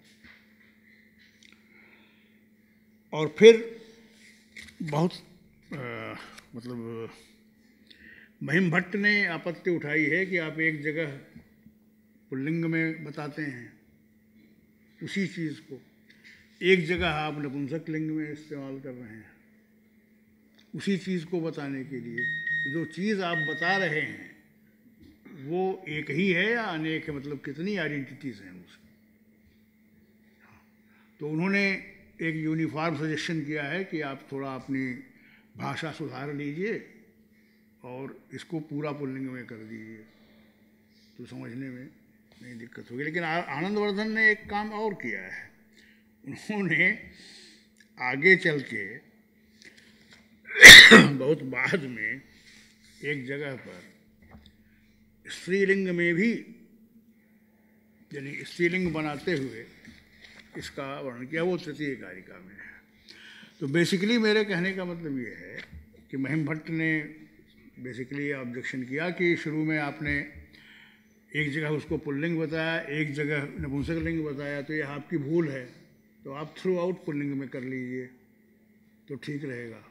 और फिर बहुत मतलब महिम भट्ट ने आपत्ति उठाई है कि आप एक जगह पुल्लिंग में बताते हैं उसी चीज़ को, एक जगह आप नपुंसक लिंग में इस्तेमाल कर रहे हैं उसी चीज़ को बताने के लिए। जो चीज़ आप बता रहे हैं वो एक ही है या अनेक है, मतलब कितनी आइडेंटिटीज़ हैं उसकी। तो उन्होंने एक यूनिफॉर्म सजेशन किया है कि आप थोड़ा अपनी भाषा सुधार लीजिए और इसको पूरा पुल्लिंग में कर दीजिए, तो समझने में नहीं दिक्कत होगी। लेकिन आनंदवर्धन ने एक काम और किया है। उन्होंने आगे चल के बहुत बाद में एक जगह पर स्त्रीलिंग में भी, यानी स्त्रीलिंग बनाते हुए इसका वर्णन किया, वो तृतीय कारिका में है। तो बेसिकली मेरे कहने का मतलब ये है कि महिम भट्ट ने बेसिकली ऑब्जेक्शन किया कि शुरू में आपने एक जगह उसको पुल्लिंग बताया, एक जगह नपुंसक लिंग बताया, तो यह आपकी भूल है, तो आप थ्रू आउट पुल्लिंग में कर लीजिए तो ठीक रहेगा।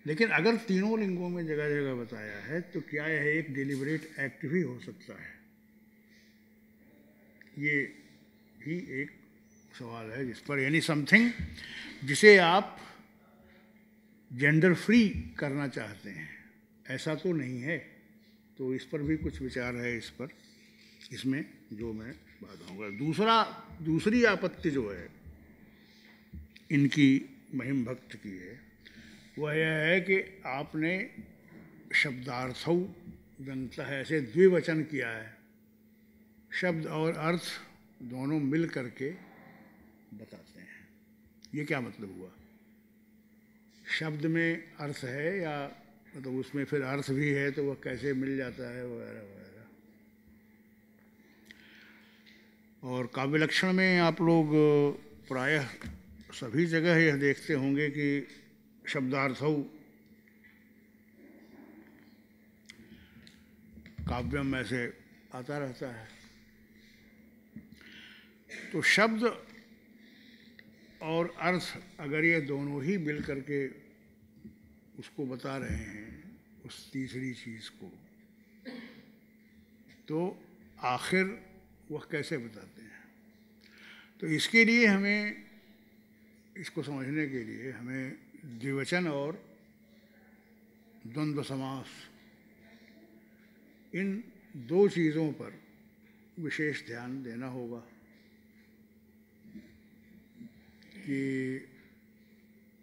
लेकिन अगर तीनों लिंगों में जगह जगह बताया है तो क्या यह एक डिलिबरेट एक्ट भी हो सकता है? ये भी एक सवाल है जिस पर, यानी समथिंग जिसे आप जेंडर फ्री करना चाहते हैं, ऐसा तो नहीं है। तो इस पर भी कुछ विचार है, इस पर, इसमें जो मैं बताऊंगा। दूसरी आपत्ति जो है इनकी महिम भक्त की है, वह यह है कि आपने शब्दार्थौ जनता है ऐसे द्विवचन किया है, शब्द और अर्थ दोनों मिल करके बताते हैं। ये क्या मतलब हुआ? शब्द में अर्थ है या मतलब उसमें फिर अर्थ भी है तो वह कैसे मिल जाता है, वगैरह वगैरह। और काव्य लक्षण में आप लोग प्रायः सभी जगह यह देखते होंगे कि शब्दार्थौ काव्यम ऐसे आता रहता है। तो शब्द और अर्थ अगर ये दोनों ही मिल करके उसको बता रहे हैं, उस तीसरी चीज़ को, तो आखिर वह कैसे बताते हैं? तो इसके लिए हमें, इसको समझने के लिए हमें द्विवचन और द्वंद्व समास, इन दो चीज़ों पर विशेष ध्यान देना होगा कि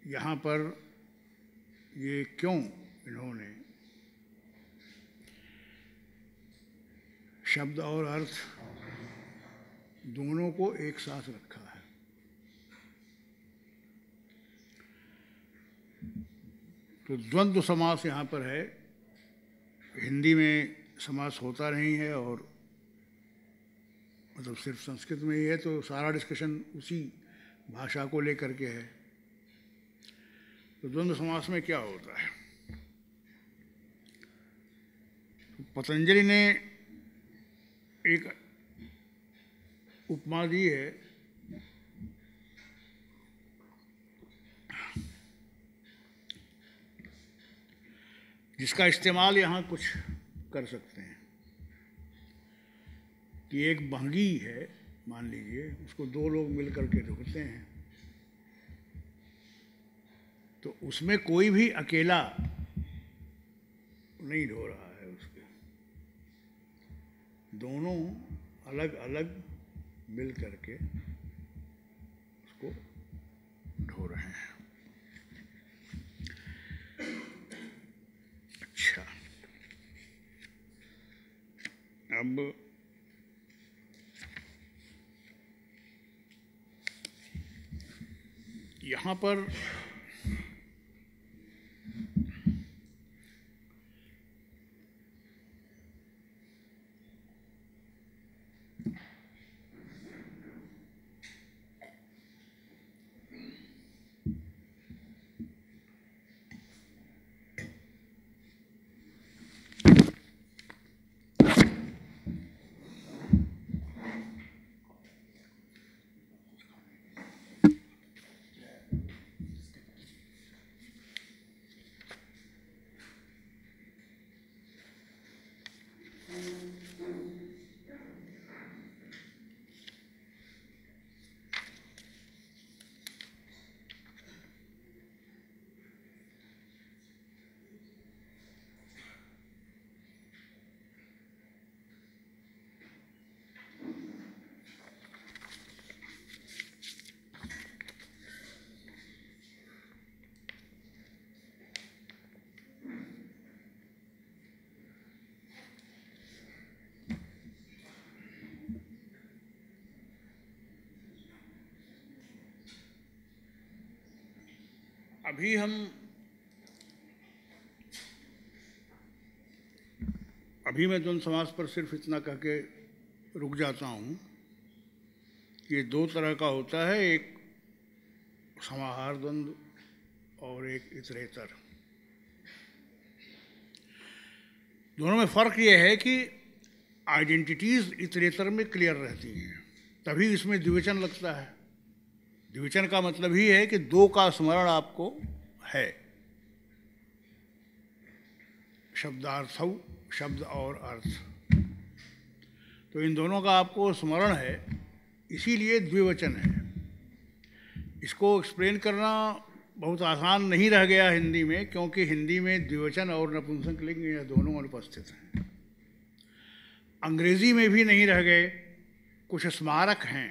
यहाँ पर ये क्यों इन्होंने शब्द और अर्थ दोनों को एक साथ रखा है। तो द्वंद्व समास यहाँ पर है। हिंदी में समास होता नहीं है और मतलब सिर्फ संस्कृत में ही है, तो सारा डिस्कशन उसी भाषा को लेकर के है। तो द्वंद्व समास में क्या होता है? पतंजलि ने एक उपमा दी है जिसका इस्तेमाल यहाँ कुछ कर सकते हैं कि एक बहंगी है, मान लीजिए, उसको दो लोग मिल करके ढोते हैं, तो उसमें कोई भी अकेला नहीं ढो रहा है, उसके दोनों अलग अलग मिल करके उसको ढो रहे हैं। अच्छा, अब यहाँ पर अभी मैं द्वंद्व समास पर सिर्फ इतना कह के रुक जाता हूँ कि ये दो तरह का होता है, एक समाहार द्वंद्व और एक इतरेतर। दोनों में फ़र्क ये है कि आइडेंटिटीज़ इतरेतर में क्लियर रहती हैं, तभी इसमें द्विवचन लगता है। द्विवचन का मतलब ही है कि दो का स्मरण आपको है। शब्दार्थौ, शब्द और अर्थ। तो तो इन दोनों का आपको स्मरण है, इसीलिए द्विवचन है। इसको एक्सप्लेन करना बहुत आसान नहीं रह गया हिंदी में, क्योंकि हिंदी में द्विवचन और नपुंसकलिंग यह दोनों अनुपस्थित हैं। अंग्रेजी में भी नहीं रह गए, कुछ स्मारक हैं,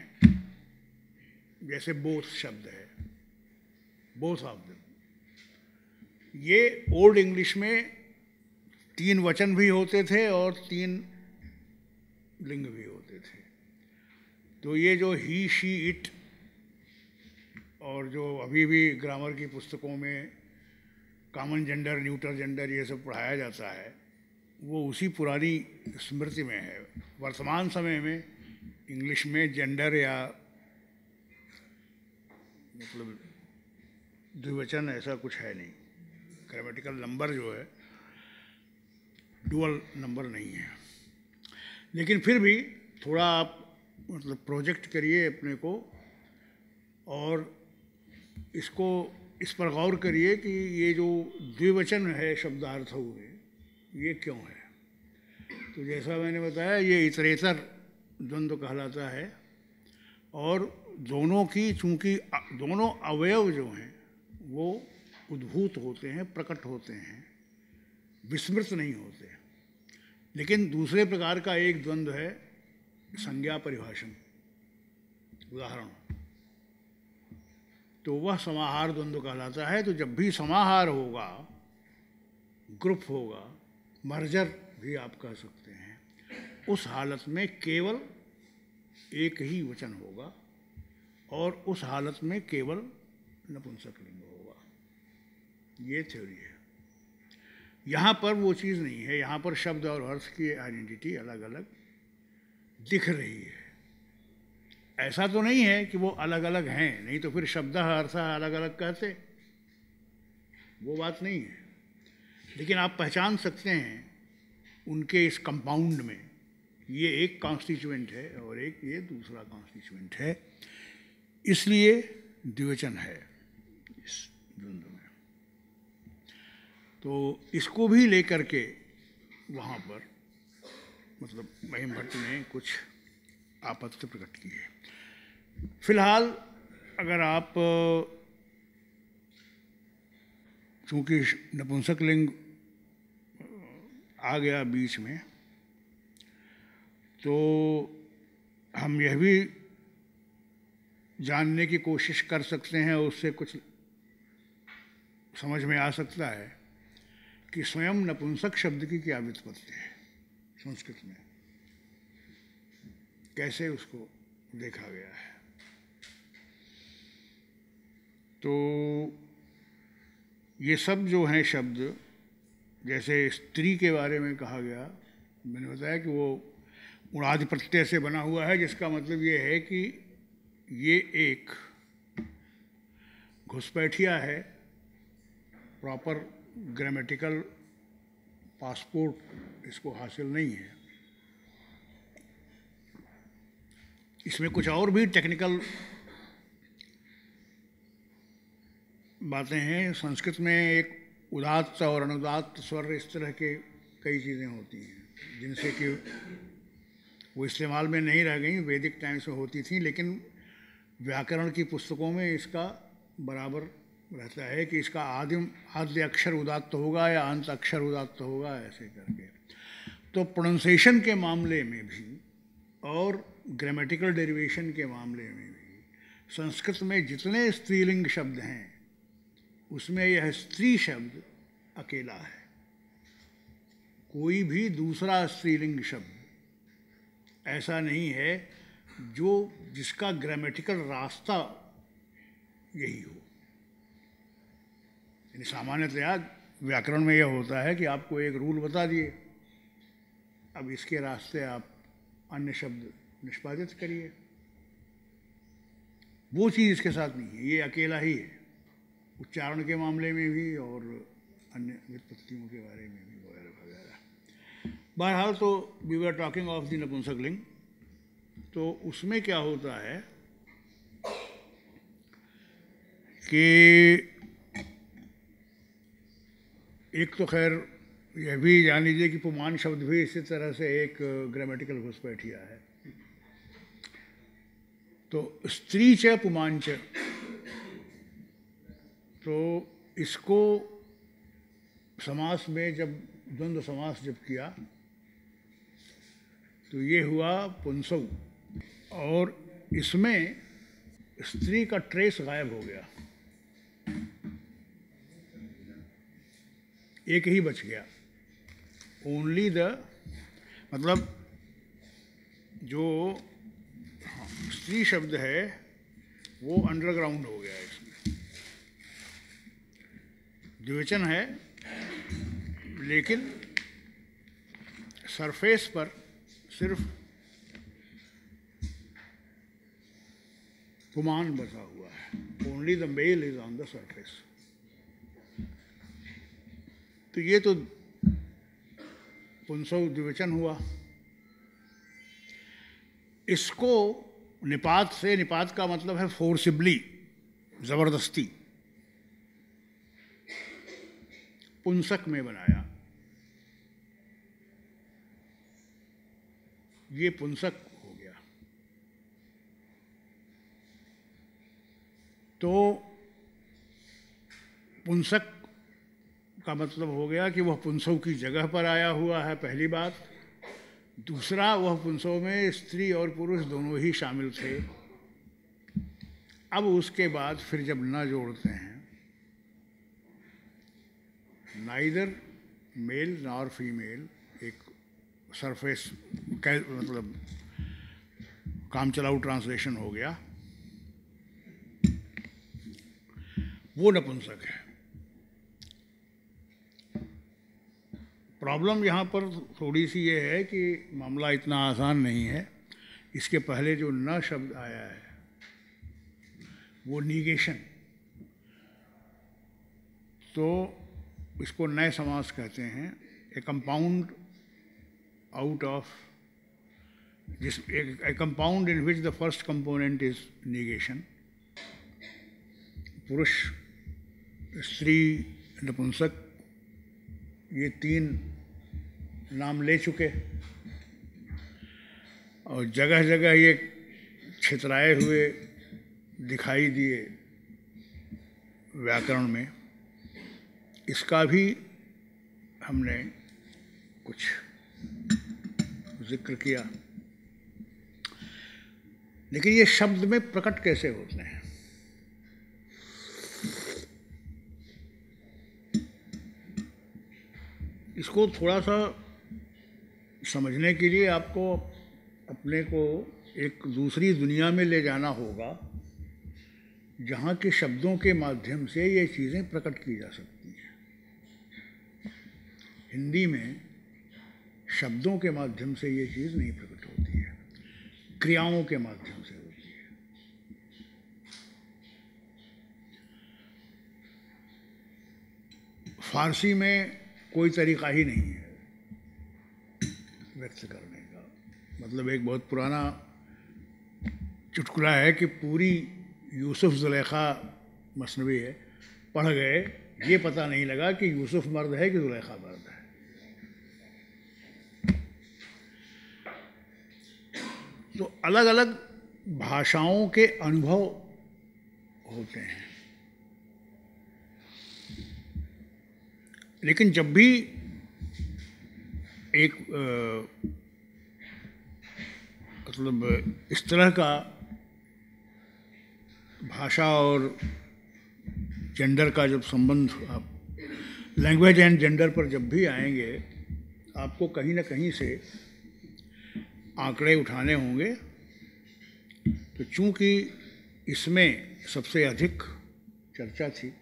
जैसे बोथ शब्द है, बोथ ऑफ देम। ये ओल्ड इंग्लिश में 3 वचन भी होते थे और 3 लिंग भी होते थे। तो ये जो ही, शी, इट, और जो अभी भी ग्रामर की पुस्तकों में कॉमन जेंडर, न्यूट्रल जेंडर ये सब पढ़ाया जाता है, वो उसी पुरानी स्मृति में है। वर्तमान समय में इंग्लिश में जेंडर या मतलब द्विवचन ऐसा कुछ है नहीं। ग्रामेटिकल नंबर जो है डुअल नंबर नहीं है। लेकिन फिर भी थोड़ा आप मतलब प्रोजेक्ट करिए अपने को और इसको इस पर गौर करिए कि ये जो द्विवचन है शब्दार्थ हुए, ये क्यों है। तो जैसा मैंने बताया, ये इतरेतर द्वंद्व कहलाता है और दोनों की, चूँकि दोनों अवयव जो हैं वो उद्भूत होते हैं, प्रकट होते हैं, विस्मृत नहीं होते। लेकिन दूसरे प्रकार का एक द्वंद्व है संज्ञा परिभाषण। उदाहरण, तो वह समाहार द्वंद्व कहलाता है। तो जब भी समाहार होगा, ग्रुप होगा, मर्जर भी आप कह सकते हैं, उस हालत में केवल एक ही वचन होगा और उस हालत में केवल नपुंसकलिंग होगा। ये थ्योरी है। यहाँ पर वो चीज़ नहीं है। यहाँ पर शब्द और अर्थ की आइडेंटिटी अलग अलग दिख रही है। ऐसा तो नहीं है कि वो अलग अलग हैं, नहीं तो फिर शब्द अर्थ अलग अलग कहते, वो बात नहीं है। लेकिन आप पहचान सकते हैं उनके इस कंपाउंड में, ये एक कॉन्स्टिट्यूएंट है और एक ये दूसरा कॉन्स्टिट्यूएंट है, इसलिए द्विवचन है इस द्वंद्व में। तो इसको भी लेकर के वहाँ पर मतलब महिम भट्ट ने कुछ आपत्ति प्रकट की है। फिलहाल अगर आप, चूँकि नपुंसकलिंग आ गया बीच में, तो हम यह भी जानने की कोशिश कर सकते हैं, उससे कुछ समझ में आ सकता है कि स्वयं नपुंसक शब्द की क्या व्युत्पत्ति है संस्कृत में, कैसे उसको देखा गया है। तो ये सब जो हैं शब्द, जैसे स्त्री के बारे में कहा गया, मैंने बताया कि वो उणादि प्रत्यय से बना हुआ है, जिसका मतलब ये है कि ये एक घुसपैठिया है, प्रॉपर ग्रामेटिकल पासपोर्ट इसको हासिल नहीं है। इसमें कुछ और भी टेक्निकल बातें हैं। संस्कृत में एक उदात्त और अनुदात्त स्वर, इस तरह के कई चीज़ें होती हैं जिनसे कि वो इस्तेमाल में नहीं रह गई, वैदिक टाइम्स में होती थी, लेकिन व्याकरण की पुस्तकों में इसका बराबर रहता है कि इसका आद्य अक्षर उदात्त होगा या अंत अक्षर उदात्त होगा, ऐसे करके। तो प्रोनाउंसिएशन के मामले में भी और ग्रामेटिकल डेरिवेशन के मामले में भी संस्कृत में जितने स्त्रीलिंग शब्द हैं उसमें यह स्त्री शब्द अकेला है। कोई भी दूसरा स्त्रीलिंग शब्द ऐसा नहीं है जो जिसका ग्रामेटिकल रास्ता यही हो। यानी सामान्यतया व्याकरण में यह होता है कि आपको एक रूल बता दिए, अब इसके रास्ते आप अन्य शब्द निष्पादित करिए। वो चीज़ इसके साथ नहीं है, ये अकेला ही है, उच्चारण के मामले में भी और अन्य व्युत्पत्तियों के बारे में भी वगैरह वगैरह। बहरहाल, तो we were talking of the नपुंसकलिंग। तो उसमें क्या होता है कि एक तो खैर यह भी जान लीजिए कि पुमान शब्द भी इसी तरह से एक ग्रामेटिकल घुसपैठिया है। तो स्त्री च पुमान च, तो इसको समास में जब द्वंद्व समास जब किया तो ये हुआ पुंसव, और इसमें स्त्री का ट्रेस गायब हो गया, एक ही बच गया। ओनली द, मतलब जो स्त्री शब्द है वो अंडरग्राउंड हो गया इसमें। द्विवचन है लेकिन सरफेस पर सिर्फ पुमान बचा हुआ है। Only the male is on the surface. तो ये तो पुंसव द्विवचन हुआ। इसको निपात से, निपात का मतलब है फोर्सिबली, जबरदस्ती, पुंसक में बनाया। ये पुंसक हो गया। तो पुंसक का मतलब हो गया कि वह पुंसव की जगह पर आया हुआ है, पहली बात। दूसरा, वह पुंसव में स्त्री और पुरुष दोनों ही शामिल थे। अब उसके बाद फिर जब न जोड़ते हैं, नाइदर मेल नॉर फीमेल, एक सरफेस मतलब काम चलाऊ ट्रांसलेशन हो गया, वो नपुंसक है। प्रॉब्लम यहाँ पर थोड़ी सी ये है कि मामला इतना आसान नहीं है। इसके पहले जो न शब्द आया है वो निगेशन, तो इसको नए समास कहते हैं। ए कंपाउंड आउट ऑफ जिस, ए compound in which the first component is negation. पुरुष, स्त्री, नपुंसक, ये तीन नाम ले चुके, और जगह जगह ये छितराए हुए दिखाई दिए व्याकरण में। इसका भी हमने कुछ जिक्र किया। लेकिन ये शब्द में प्रकट कैसे होते हैं? इसको थोड़ा सा समझने के लिए आपको अपने को एक दूसरी दुनिया में ले जाना होगा, जहाँ के शब्दों के माध्यम से ये चीज़ें प्रकट की जा सकती हैं। हिंदी में शब्दों के माध्यम से ये चीज़ नहीं प्रकट होती है, क्रियाओं के माध्यम से होती है। फारसी में कोई तरीक़ा ही नहीं है व्यक्त करने का। मतलब एक बहुत पुराना चुटकुला है कि पूरी यूसुफ ज़ुलेखा मसनवी है, पढ़ गए, ये पता नहीं लगा कि यूसुफ मर्द है कि ज़ुलेखा मर्द है। तो अलग अलग भाषाओं के अनुभव होते हैं। लेकिन जब भी एक मतलब इस तरह का भाषा और जेंडर का जब संबंध, आप लैंग्वेज एंड जेंडर पर जब भी आएंगे, आपको कहीं ना कहीं से आंकड़े उठाने होंगे। तो चूंकि इसमें सबसे अधिक चर्चा थी,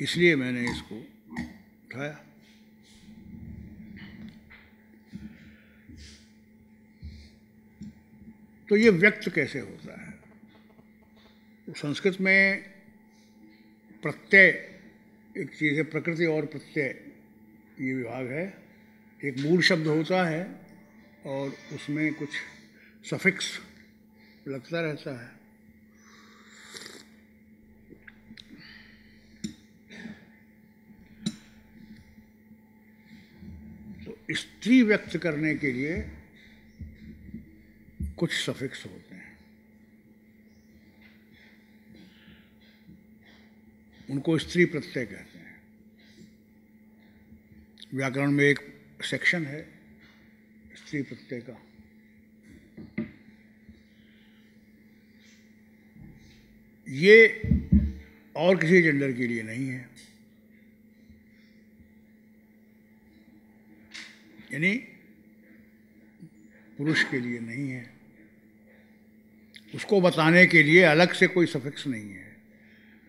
इसलिए मैंने इसको उठाया। तो ये व्यक्त कैसे होता है? तो संस्कृत में प्रत्यय एक चीज़ है, प्रकृति और प्रत्यय ये विभाग है। एक मूल शब्द होता है और उसमें कुछ सफिक्स लगता रहता है। स्त्री व्यक्त करने के लिए कुछ सफिक्स होते हैं, उनको स्त्री प्रत्यय कहते हैं। व्याकरण में एक सेक्शन है स्त्री प्रत्यय का। ये और किसी जेंडर के लिए नहीं है, यानी पुरुष के लिए नहीं है। उसको बताने के लिए अलग से कोई सफिक्स नहीं है।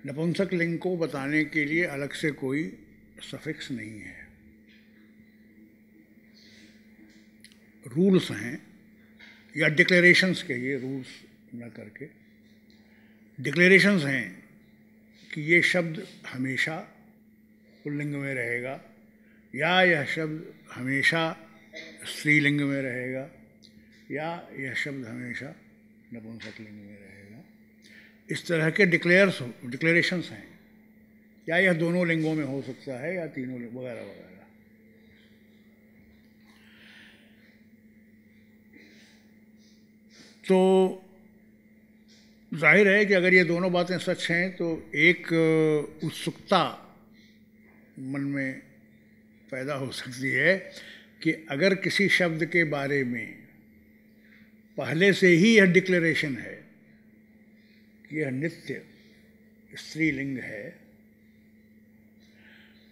नपुंसक लिंग को बताने के लिए अलग से कोई सफिक्स नहीं है। रूल्स हैं या डिक्लेरेशंस कहिए, रूल्स न करके डिक्लेरेशंस हैं कि ये शब्द हमेशा पुल्लिंग में रहेगा या यह शब्द हमेशा स्त्रीलिंग में रहेगा या यह शब्द हमेशा नपुंसक लिंग में रहेगा। इस तरह के डिक्लेरेशंस हैं, या यह दोनों लिंगों में हो सकता है या तीनों वगैरह वगैरह। तो जाहिर है कि अगर ये दोनों बातें सच हैं तो एक उत्सुकता मन में पैदा हो सकती है कि अगर किसी शब्द के बारे में पहले से ही यह डिक्लेरेशन है कि यह नित्य स्त्रीलिंग है,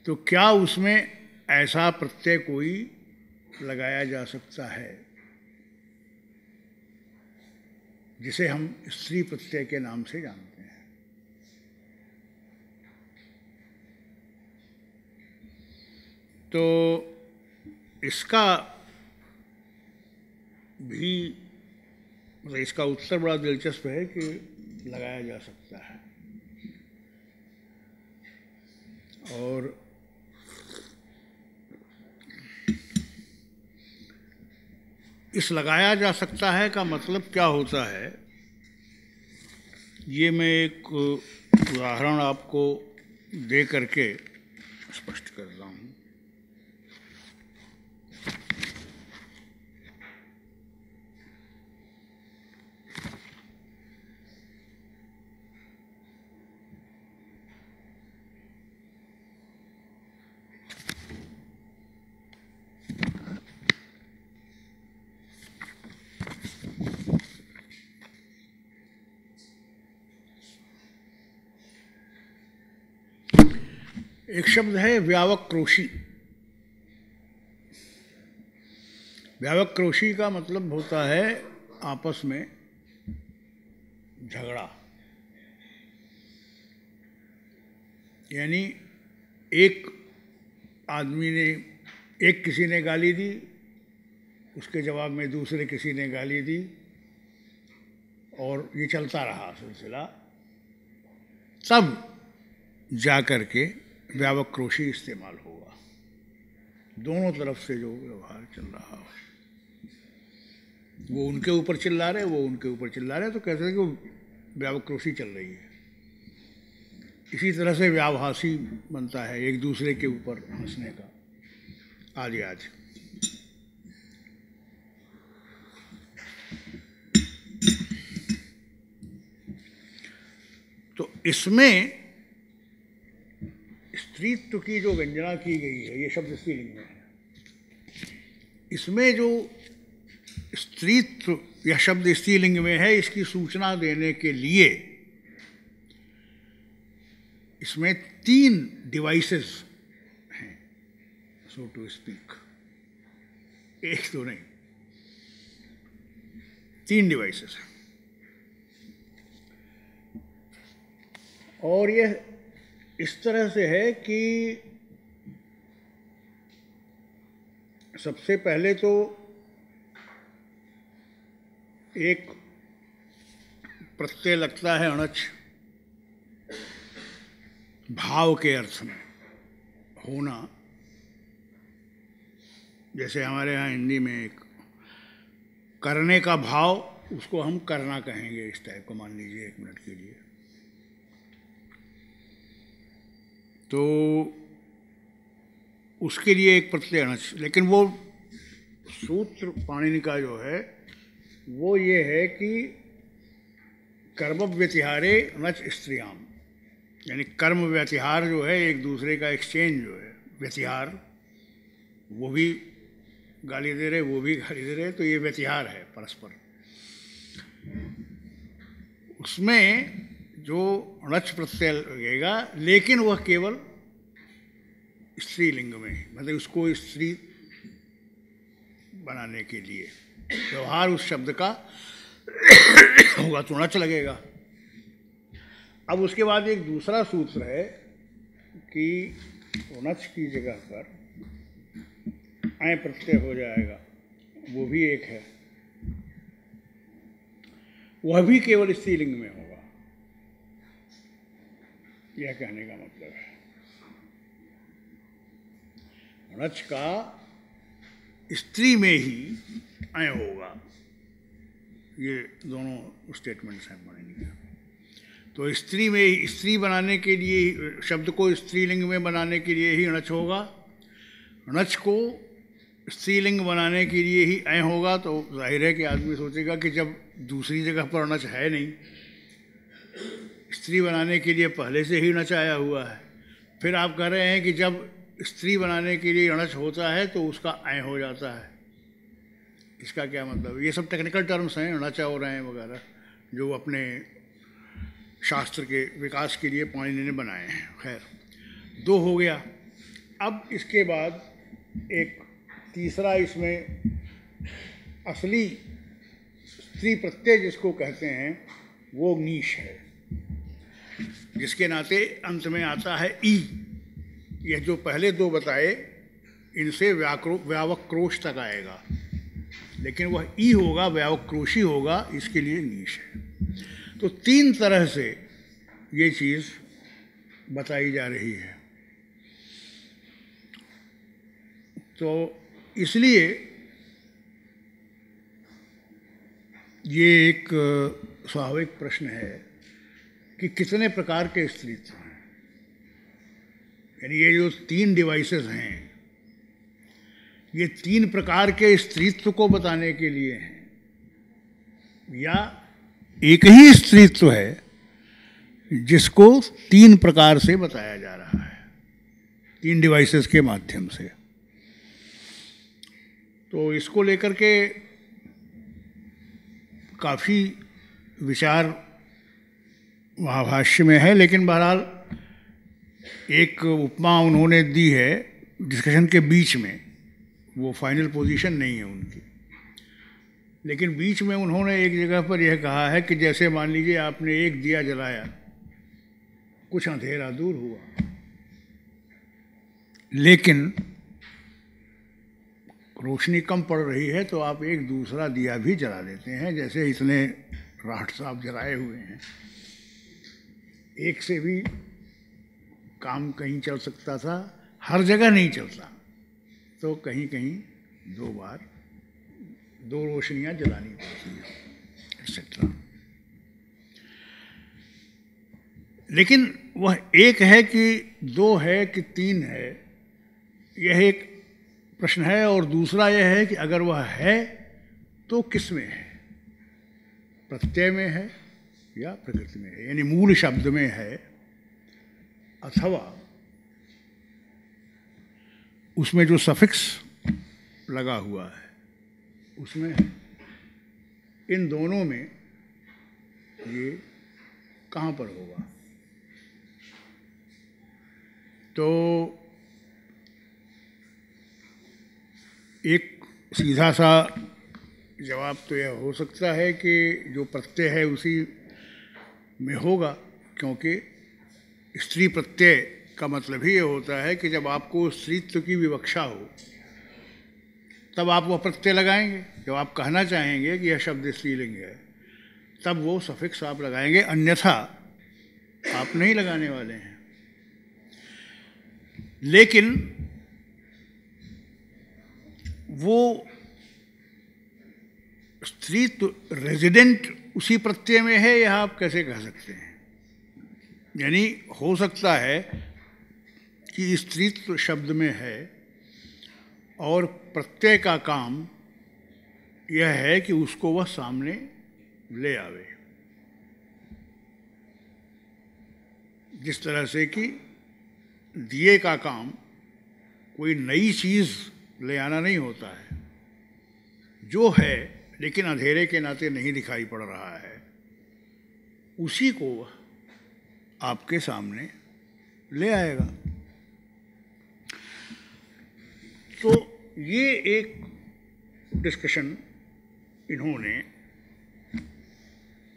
तो क्या उसमें ऐसा प्रत्यय कोई लगाया जा सकता है जिसे हम स्त्री प्रत्यय के नाम से जानते हैं। तो इसका भी मतलब इसका उत्तर बड़ा दिलचस्प है कि लगाया जा सकता है। और इस लगाया जा सकता है का मतलब क्या होता है, ये मैं एक उदाहरण आपको दे करके स्पष्ट करता हूँ। एक शब्द है व्यावक्रोशी। व्यावक्रोशी का मतलब होता है आपस में झगड़ा, यानी एक आदमी ने किसी ने गाली दी, उसके जवाब में दूसरे किसी ने गाली दी, और ये चलता रहा सिलसिला। तब जा कर के व्यावक्रोशी इस्तेमाल होगा। दोनों तरफ से जो व्यवहार चल रहा हो, वो उनके ऊपर चिल्ला रहे, वो उनके ऊपर चिल्ला रहे, तो कहते हैं कि वो व्यावक्रोशी चल रही है। इसी तरह से व्यावहासी बनता है, एक दूसरे के ऊपर हंसने का, आदि आदि। तो इसमें स्त्रीत्व की जो व्यंजना की गई है, ये शब्द स्त्रीलिंग में है, इसमें जो स्त्रीत्व यह शब्द स्त्रीलिंग में है, इसकी सूचना देने के लिए इसमें 3 डिवाइसेस हैं, सो टू स्पीक। एक तो नहीं, 3 डिवाइसेस हैं। और यह इस तरह से है कि सबसे पहले तो एक प्रत्यय लगता है अणच, भाव के अर्थ में होना। जैसे हमारे यहाँ हिंदी में एक करने का भाव, उसको हम करना कहेंगे, इस टाइप को मान लीजिए 1 मिनट के लिए। तो उसके लिए एक प्रत्यय अणच, लेकिन वो सूत्र पाणिनि का जो है वो ये है कि कर्म व्यतिहारे नच स्त्रियाम, यानी कर्म व्यतिहार जो है एक दूसरे का एक्सचेंज जो है, व्यतिहार, वो भी गाली दे रहे वो भी गाली दे रहे, तो ये व्यतिहार है परस्पर। उसमें जो णच प्रत्यय लगेगा, लेकिन वह केवल स्त्रीलिंग में, मतलब उसको स्त्री बनाने के लिए व्यवहार उस शब्द का होगा तो णच लगेगा। अब उसके बाद एक दूसरा सूत्र है कि णच की जगह पर ऐ प्रत्यय हो जाएगा, वो भी एक है, वह भी केवल स्त्रीलिंग में होगा, यह कहने का मतलब है। णच का स्त्री में ही ऐ होगा, ये दोनों स्टेटमेंट्स हैं पाणिनि के। तो स्त्री में, स्त्री बनाने के लिए, शब्द को स्त्रीलिंग में बनाने के लिए ही णच होगा, णच को स्त्रीलिंग बनाने के लिए ही ऐ होगा। तो जाहिर है कि आदमी सोचेगा कि जब दूसरी जगह पर णच है नहीं, स्त्री बनाने के लिए पहले से ही णच आया हुआ है, फिर आप कह रहे हैं कि जब स्त्री बनाने के लिए णच होता है तो उसका ऐ हो जाता है, इसका क्या मतलब? ये सब टेक्निकल टर्म्स हैं, णच और ऐ वगैरह, जो अपने शास्त्र के विकास के लिए पाणिनि ने बनाए हैं। खैर, दो हो गया। अब इसके बाद एक तीसरा इसमें असली स्त्री प्रत्यय जिसको कहते हैं वो नीश है, जिसके नाते अंत में आता है ई। यह जो पहले दो बताए इनसे व्यावक्रोश तक आएगा, लेकिन वह ई होगा, व्यावक्रोशी होगा, इसके लिए नीश है। तो तीन तरह से ये चीज़ बताई जा रही है। तो इसलिए ये एक स्वाभाविक प्रश्न है कि कितने प्रकार के स्त्रीत्व हैं, यानी ये जो तीन डिवाइसेस हैं, ये तीन प्रकार के स्त्रीत्व को बताने के लिए हैं, या एक ही स्त्रीत्व है जिसको तीन प्रकार से बताया जा रहा है, तीन डिवाइसेस के माध्यम से। तो इसको लेकर के काफ़ी विचार महाभाष्य में है, लेकिन बहरहाल एक उपमा उन्होंने दी है डिस्कशन के बीच में, वो फाइनल पोजीशन नहीं है उनकी, लेकिन बीच में उन्होंने एक जगह पर यह कहा है कि जैसे मान लीजिए आपने एक दिया जलाया, कुछ अंधेरा दूर हुआ, लेकिन रोशनी कम पड़ रही है तो आप एक दूसरा दिया भी जला देते हैं। जैसे इतने राठ साहब जलाए हुए हैं, एक से भी काम कहीं चल सकता था, हर जगह नहीं चलता, तो कहीं कहीं दो बार दो रोशनियां जलानी पड़ती हैं, एक्सेट्रा। लेकिन वह एक है कि दो है कि तीन है, यह एक प्रश्न है। और दूसरा यह है कि अगर वह है तो किस में है, प्रत्यय में है या प्रकृति में है, यानी मूल शब्द में है अथवा उसमें जो सफिक्स लगा हुआ है उसमें है। इन दोनों में ये कहाँ पर होगा? तो एक सीधा सा जवाब तो यह हो सकता है कि जो प्रत्यय है उसी में होगा, क्योंकि स्त्री प्रत्यय का मतलब ही ये होता है कि जब आपको स्त्रीत्व की विवक्षा हो तब आप वह प्रत्यय लगाएंगे। जब आप कहना चाहेंगे कि यह शब्द स्त्रीलिंग है तब वो सफिक्स आप लगाएंगे, अन्यथा आप नहीं लगाने वाले हैं। लेकिन वो स्त्रीत्व रेजिडेंट उसी प्रत्यय में है, यह आप कैसे कह सकते हैं? यानी हो सकता है कि स्त्रीत्व शब्द में है और प्रत्यय का काम यह है कि उसको वह सामने ले आवे। जिस तरह से कि दिए का काम कोई नई चीज़ ले आना नहीं होता है, जो है लेकिन अंधेरे के नाते नहीं दिखाई पड़ रहा है, उसी को वह आपके सामने ले आएगा। तो ये एक डिस्कशन इन्होंने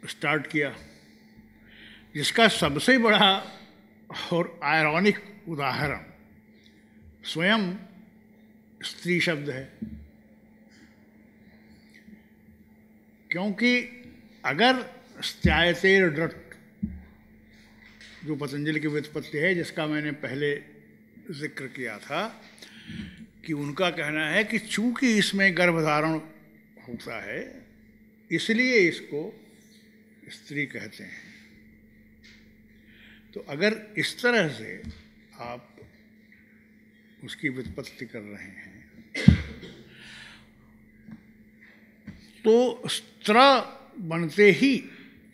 स्टार्ट किया, जिसका सबसे बड़ा और आयरॉनिक उदाहरण स्वयं स्त्री शब्द है। क्योंकि अगर स्त्यायतेर ड्रट, जो पतंजलि की व्युत्पत्ति है, जिसका मैंने पहले जिक्र किया था, कि उनका कहना है कि चूंकि इसमें गर्भधारण होता है इसलिए इसको स्त्री कहते हैं। तो अगर इस तरह से आप उसकी व्युत्पत्ति कर रहे हैं तो स्त्र बनते ही,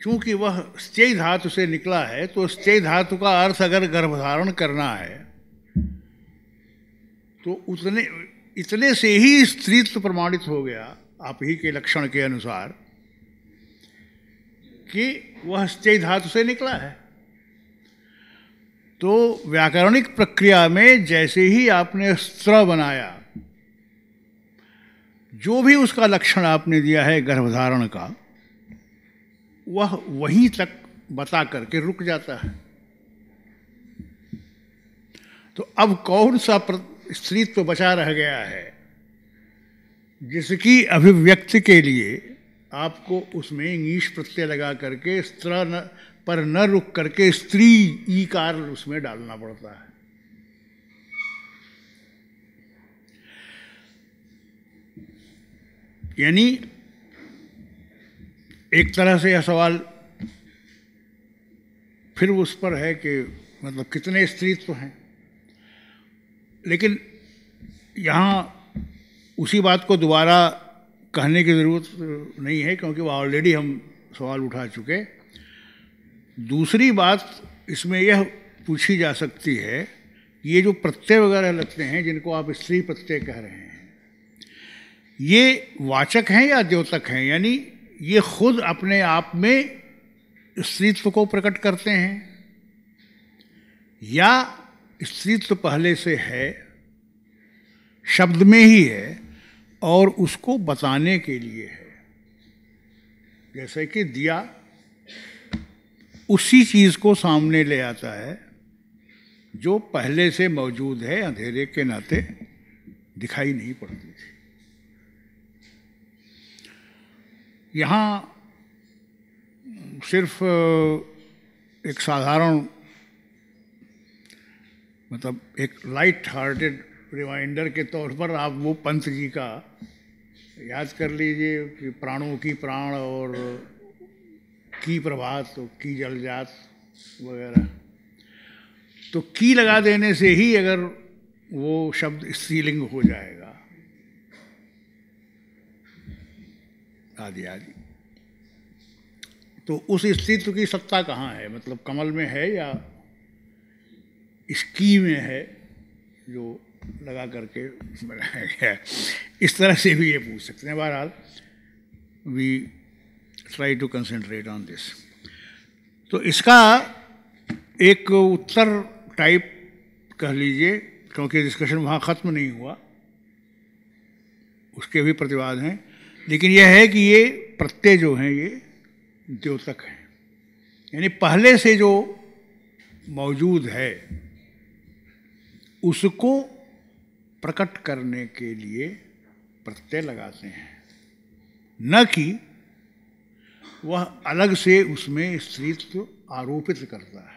चूंकि वह स्त्यै धातु से निकला है, तो स्त्यै धातु का अर्थ अगर गर्भधारण करना है तो इतने से ही स्त्रीत्व प्रमाणित हो गया आप ही के लक्षण के अनुसार कि वह स्त्यै धातु से निकला है। तो व्याकरणिक प्रक्रिया में जैसे ही आपने स्त्र बनाया, जो भी उसका लक्षण आपने दिया है गर्भधारण का, वह वहीं तक बता करके रुक जाता है। तो अब कौन सा स्त्रीत्व बचा रह गया है जिसकी अभिव्यक्ति के लिए आपको उसमें ईश प्रत्यय लगा करके स्त्र पर न रुक करके स्त्री ईकार उसमें डालना पड़ता है। यानी एक तरह से यह सवाल फिर उस पर है कि मतलब कितने स्त्रीत्व हैं, लेकिन यहाँ उसी बात को दोबारा कहने की ज़रूरत नहीं है, क्योंकि वह ऑलरेडी हम सवाल उठा चुके। दूसरी बात इसमें यह पूछी जा सकती है, ये जो प्रत्यय वगैरह लगते हैं जिनको आप स्त्री प्रत्यय कह रहे हैं, ये वाचक हैं या द्योतक हैं? यानी ये खुद अपने आप में स्त्रीत्व को प्रकट करते हैं या स्त्रीत्व पहले से है, शब्द में ही है और उसको बताने के लिए है। जैसे कि दिया उसी चीज को सामने ले आता है जो पहले से मौजूद है, अंधेरे के नाते दिखाई नहीं पड़ती थी। यहाँ सिर्फ एक साधारण मतलब एक लाइट हार्टेड रिमाइंडर के तौर पर आप वो पंत जी का याद कर लीजिए कि प्राणों की प्राण और की प्रभात की जलजात वगैरह। तो की लगा देने से ही अगर वो शब्द स्त्रीलिंग हो जाएगा आदि आदि। तो उस स्त्रीत्व की सत्ता कहाँ है? मतलब कमल में है या इसकी में है जो लगा करके उसमें लगाया गया है? इस तरह से भी ये पूछ सकते हैं। बहरहाल we try to concentrate on this. तो इसका एक उत्तर टाइप कह लीजिए, क्योंकि डिस्कशन वहाँ ख़त्म नहीं हुआ, उसके भी प्रतिवाद हैं, लेकिन यह है कि ये प्रत्यय जो हैं ये द्योतक हैं, यानी पहले से जो मौजूद है उसको प्रकट करने के लिए प्रत्यय लगाते हैं, न कि वह अलग से उसमें स्त्रीत्व आरोपित करता है।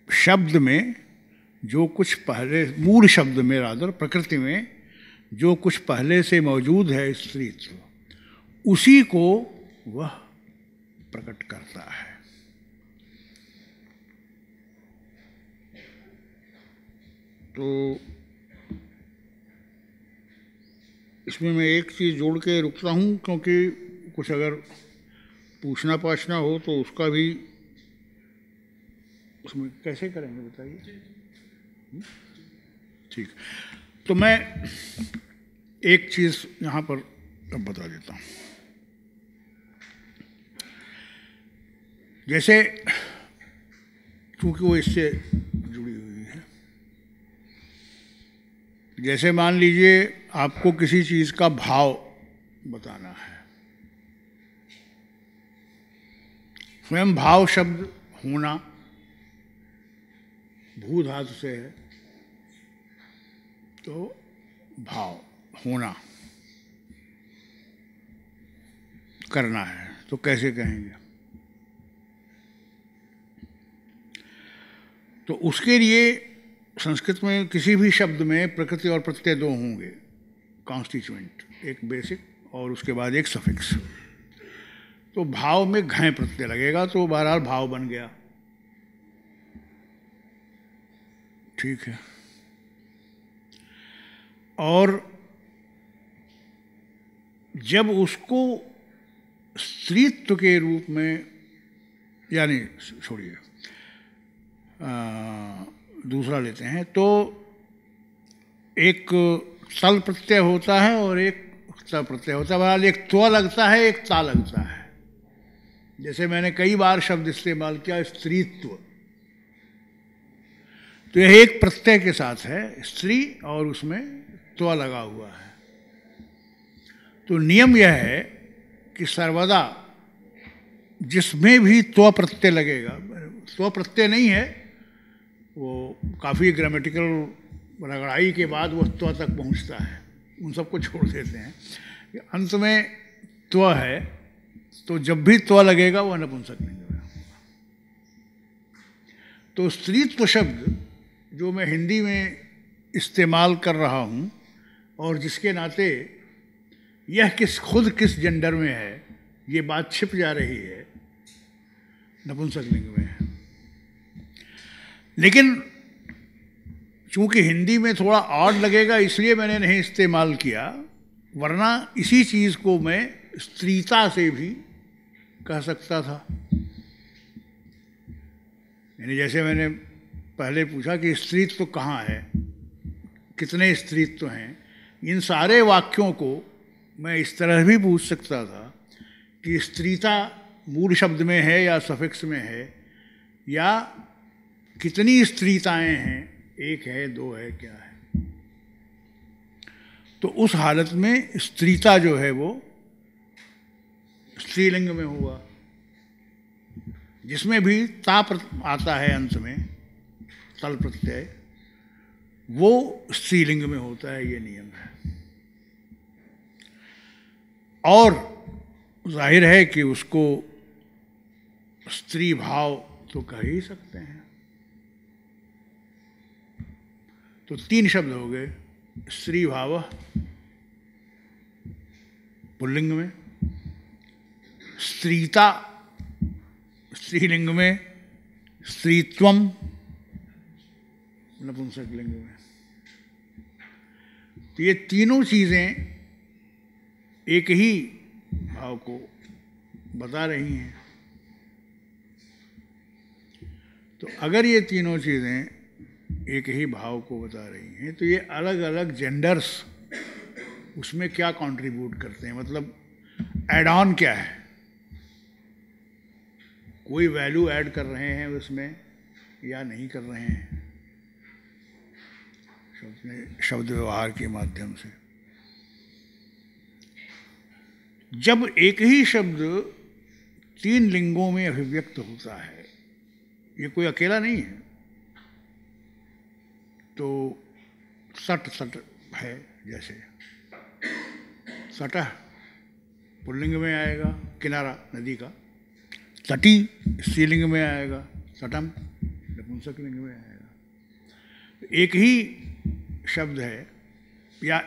शब्द में जो कुछ पहले, मूल शब्द में रादर प्रकृति में जो कुछ पहले से मौजूद है स्त्रीत्व, उसी को वह प्रकट करता है। तो इसमें मैं एक चीज़ जोड़ के रुकता हूँ, क्योंकि कुछ अगर पूछना पाछना हो तो उसका भी उसमें कैसे करेंगे बताइए। ठीक, तो मैं एक चीज़ यहाँ पर अब बता देता हूँ। जैसे क्योंकि वो इससे जुड़ी हुई है, जैसे मान लीजिए आपको किसी चीज़ का भाव बताना है। स्वयं भाव शब्द होना भू धातु से है, तो भाव होना करना है, तो कैसे कहेंगे? तो उसके लिए संस्कृत में किसी भी शब्द में प्रकृति और प्रत्यय दो होंगे, कॉन्स्टिट्यूएंट, एक बेसिक और उसके बाद एक सफिक्स। तो भाव में घय प्रत्यय लगेगा, तो बहरहाल भाव बन गया। ठीक है। और जब उसको स्त्रीत्व के रूप में, यानी छोड़िए दूसरा लेते हैं, तो एक तल प्रत्यय होता है और एक ता प्रत्यय होता है। बहरहाल एक त्व लगता है, एक ता लगता है। जैसे मैंने कई बार शब्द इस्तेमाल किया स्त्रीत्व, तो यह एक प्रत्यय के साथ है, स्त्री, और उसमें त्व लगा हुआ है। तो नियम यह है कि सर्वदा जिसमें भी त्व प्रत्यय लगेगा, त्व प्रत्यय नहीं है, वो काफ़ी ग्रामेटिकल रगड़ाई के बाद वो त्व तक पहुंचता है, उन सबको छोड़ देते हैं। अंत में त्व है, तो जब भी त्व लगेगा वो नपुंसक लिंग में होगा। तो स्त्रीत्व शब्द जो मैं हिंदी में इस्तेमाल कर रहा हूँ, और जिसके नाते यह खुद किस जेंडर में है ये बात छिप जा रही है, नपुंसक लिंग में है। लेकिन चूंकि हिंदी में थोड़ा ऑड लगेगा इसलिए मैंने नहीं इस्तेमाल किया, वरना इसी चीज़ को मैं स्त्रीता से भी कह सकता था। यानी जैसे मैंने पहले पूछा कि स्त्रीत्व कहाँ है, कितने स्त्रीत्व हैं, इन सारे वाक्यों को मैं इस तरह भी पूछ सकता था कि स्त्रीता मूल शब्द में है या सफिक्स में है, या कितनी स्त्रीताएं हैं, एक है, दो है, क्या है। तो उस हालत में स्त्रीता जो है वो स्त्रीलिंग में हुआ। जिसमें भी ता आता है अंत में, तल प्रत्यय, वो स्त्रीलिंग में होता है, ये नियम है। और जाहिर है कि उसको स्त्री भाव तो कह ही सकते हैं। तो तीन शब्द हो गए, स्त्री भाव पुल्लिंग में, स्त्रीता स्त्रीलिंग में, स्त्रीत्वम नपुंसक लिंग में। तो ये तीनों चीज़ें एक ही भाव को बता रही हैं। तो अगर ये तीनों चीज़ें एक ही भाव को बता रही हैं, तो ये अलग अलग जेंडर्स उसमें क्या कंट्रीब्यूट करते हैं, मतलब एड ऑन क्या है, कोई वैल्यू ऐड कर रहे हैं उसमें या नहीं कर रहे हैं शब्द व्यवहार के माध्यम से। जब एक ही शब्द तीन लिंगों में अभिव्यक्त होता है, ये कोई अकेला नहीं है, तो सट सट है, जैसे सतह पुल्लिंग में आएगा, किनारा नदी का, तटी स्त्रीलिंग में आएगा, तटम नपुंसक लिंग में आएगा। एक ही शब्द है या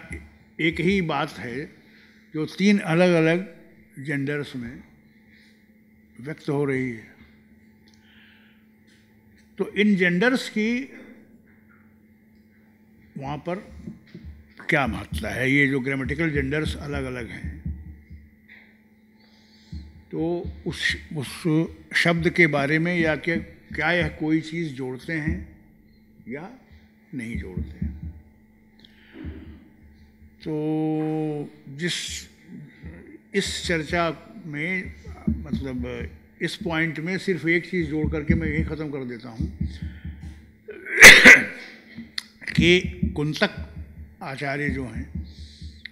एक ही बात है जो तीन अलग अलग जेंडर्स में व्यक्त हो रही है। तो इन जेंडर्स की वहाँ पर क्या महत्व है। ये जो ग्रामेटिकल जेंडर्स अलग अलग हैं, तो उस शब्द के बारे में या क्या यह कोई चीज़ जोड़ते हैं या नहीं जोड़ते हैं। तो इस चर्चा में मतलब इस पॉइंट में सिर्फ एक चीज़ जोड़ करके मैं यही ख़त्म कर देता हूँ कि कुंतक आचार्य जो हैं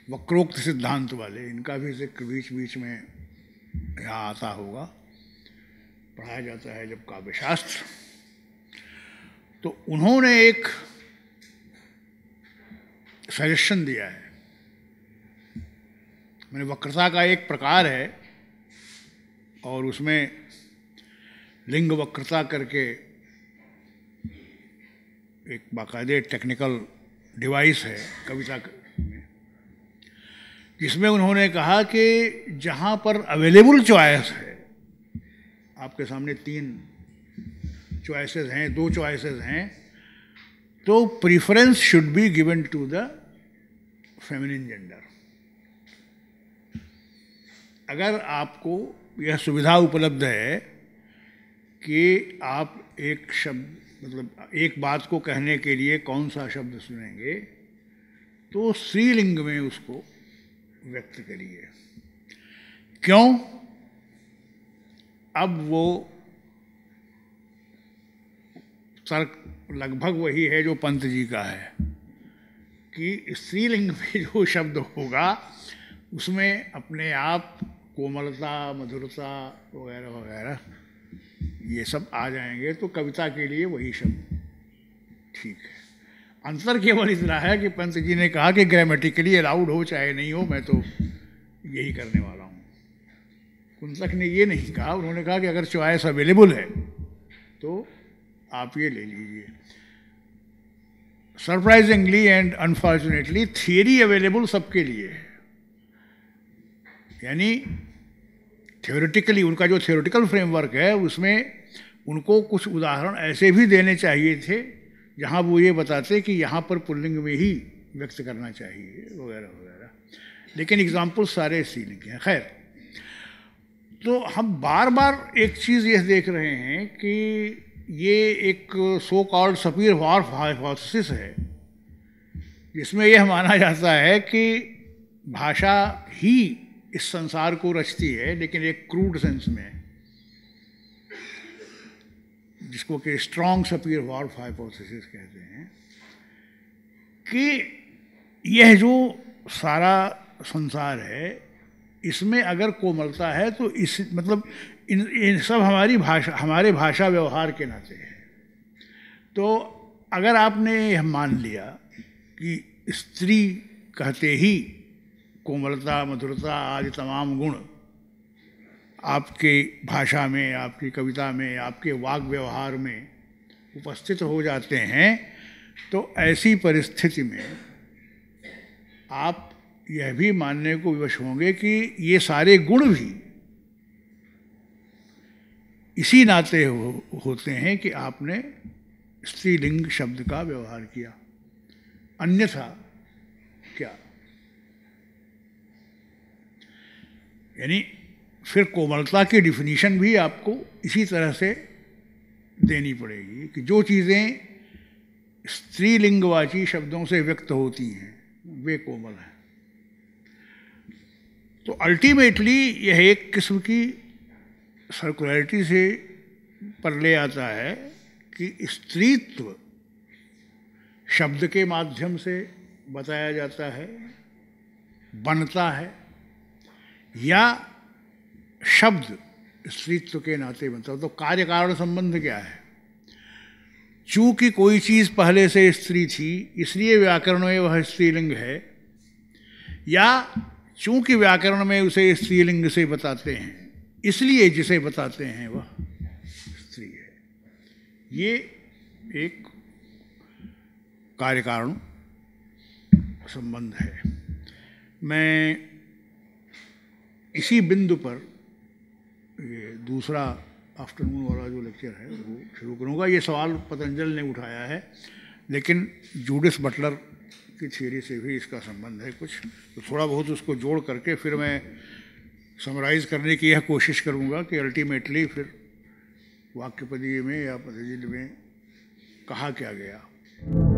वक्रोक्त सिद्धांत वाले, इनका भी जिक्र बीच बीच में यहाँ आता होगा, पढ़ाया जाता है जब काव्यशास्त्र। तो उन्होंने एक सजेशन दिया है, मैंने वक्रता का एक प्रकार है और उसमें लिंग वक्रता करके एक बाकायदे टेक्निकल डिवाइस है कविता में, जिसमें उन्होंने कहा कि जहाँ पर अवेलेबल चॉइस है, आपके सामने 3 चॉइसेस हैं, 2 चॉइसेस हैं, तो preference should be given to the feminine gender. अगर आपको यह सुविधा उपलब्ध है कि आप एक शब्द मतलब एक बात को कहने के लिए कौन सा शब्द सुनेंगे, तो स्त्रीलिंग में उसको व्यक्त करिए। क्यों? अब वो तर्क लगभग वही है जो पंत जी का है कि स्त्रीलिंग में जो शब्द होगा उसमें अपने आप कोमलता, मधुरता वगैरह वगैरह ये सब आ जाएंगे, तो कविता के लिए वही शब्द ठीक है। अंतर केवल इतना है कि पंत जी ने कहा कि ग्रामेटिकली अलाउड हो चाहे नहीं हो, मैं तो यही करने वाला हूँ। कुंतक ने ये नहीं कहा, उन्होंने कहा कि अगर चॉइस अवेलेबल है तो आप ये ले लीजिए। Surprisingly and unfortunately theory available सबके लिए है, यानी थ्योरेटिकली उनका जो थ्योरेटिकल फ्रेमवर्क है उसमें उनको कुछ उदाहरण ऐसे भी देने चाहिए थे जहाँ वो ये बताते कि यहाँ पर पुल्लिंग में ही व्यक्त करना चाहिए वगैरह वगैरह, लेकिन एग्जाम्पल सारे स्त्रीलिंग हैं। खैर, तो हम बार बार एक चीज़ यह देख रहे हैं कि ये एक सो कॉल्ड सपीर-वार्फ हाइपोथेसिस है, जिसमें यह माना जाता है कि भाषा ही इस संसार को रचती है, लेकिन एक क्रूड सेंस में, जिसको कि स्ट्रॉन्ग सपीर-वार्फ हाइपोथेसिस कहते हैं, कि यह जो सारा संसार है इसमें अगर कोमलता है तो इस मतलब इन सब हमारे भाषा व्यवहार के नाते है। तो अगर आपने यह मान लिया कि स्त्री कहते ही कोमलता, मधुरता आदि तमाम गुण आपके भाषा में, आपकी कविता में, आपके वाग व्यवहार में उपस्थित हो जाते हैं, तो ऐसी परिस्थिति में आप यह भी मानने को विवश होंगे कि ये सारे गुण भी इसी नाते होते हैं कि आपने स्त्रीलिंग शब्द का व्यवहार किया, अन्यथा क्या। यानी फिर कोमलता की डिफिनीशन भी आपको इसी तरह से देनी पड़ेगी कि जो चीज़ें स्त्रीलिंगवाची शब्दों से व्यक्त होती हैं वे कोमल हैं। तो अल्टीमेटली यह एक किस्म की सर्कुलरिटी से पर ले आता है कि स्त्रीत्व शब्द के माध्यम से बताया जाता है, बनता है, या शब्द स्त्रीत्व के नाते बनता है। तो कार्य कारण संबंध क्या है? चूंकि कोई चीज़ पहले से स्त्री थी इसलिए व्याकरण में वह स्त्रीलिंग है, या चूंकि व्याकरण में उसे स्त्रीलिंग से बताते हैं इसलिए जिसे बताते हैं वह स्त्री है। ये एक कार्य कारण संबंध है। मैं इसी बिंदु पर ये दूसरा आफ्टरनून वाला जो लेक्चर है वो शुरू करूँगा। ये सवाल पतंजल ने उठाया है, लेकिन जूडिथ बटलर की थियरी से भी इसका संबंध है कुछ, तो थोड़ा बहुत उसको जोड़ करके फिर मैं समराइज़ करने की यह कोशिश करूँगा कि अल्टीमेटली फिर वाक्यपदीय में या पदचिह्न में कहा क्या गया।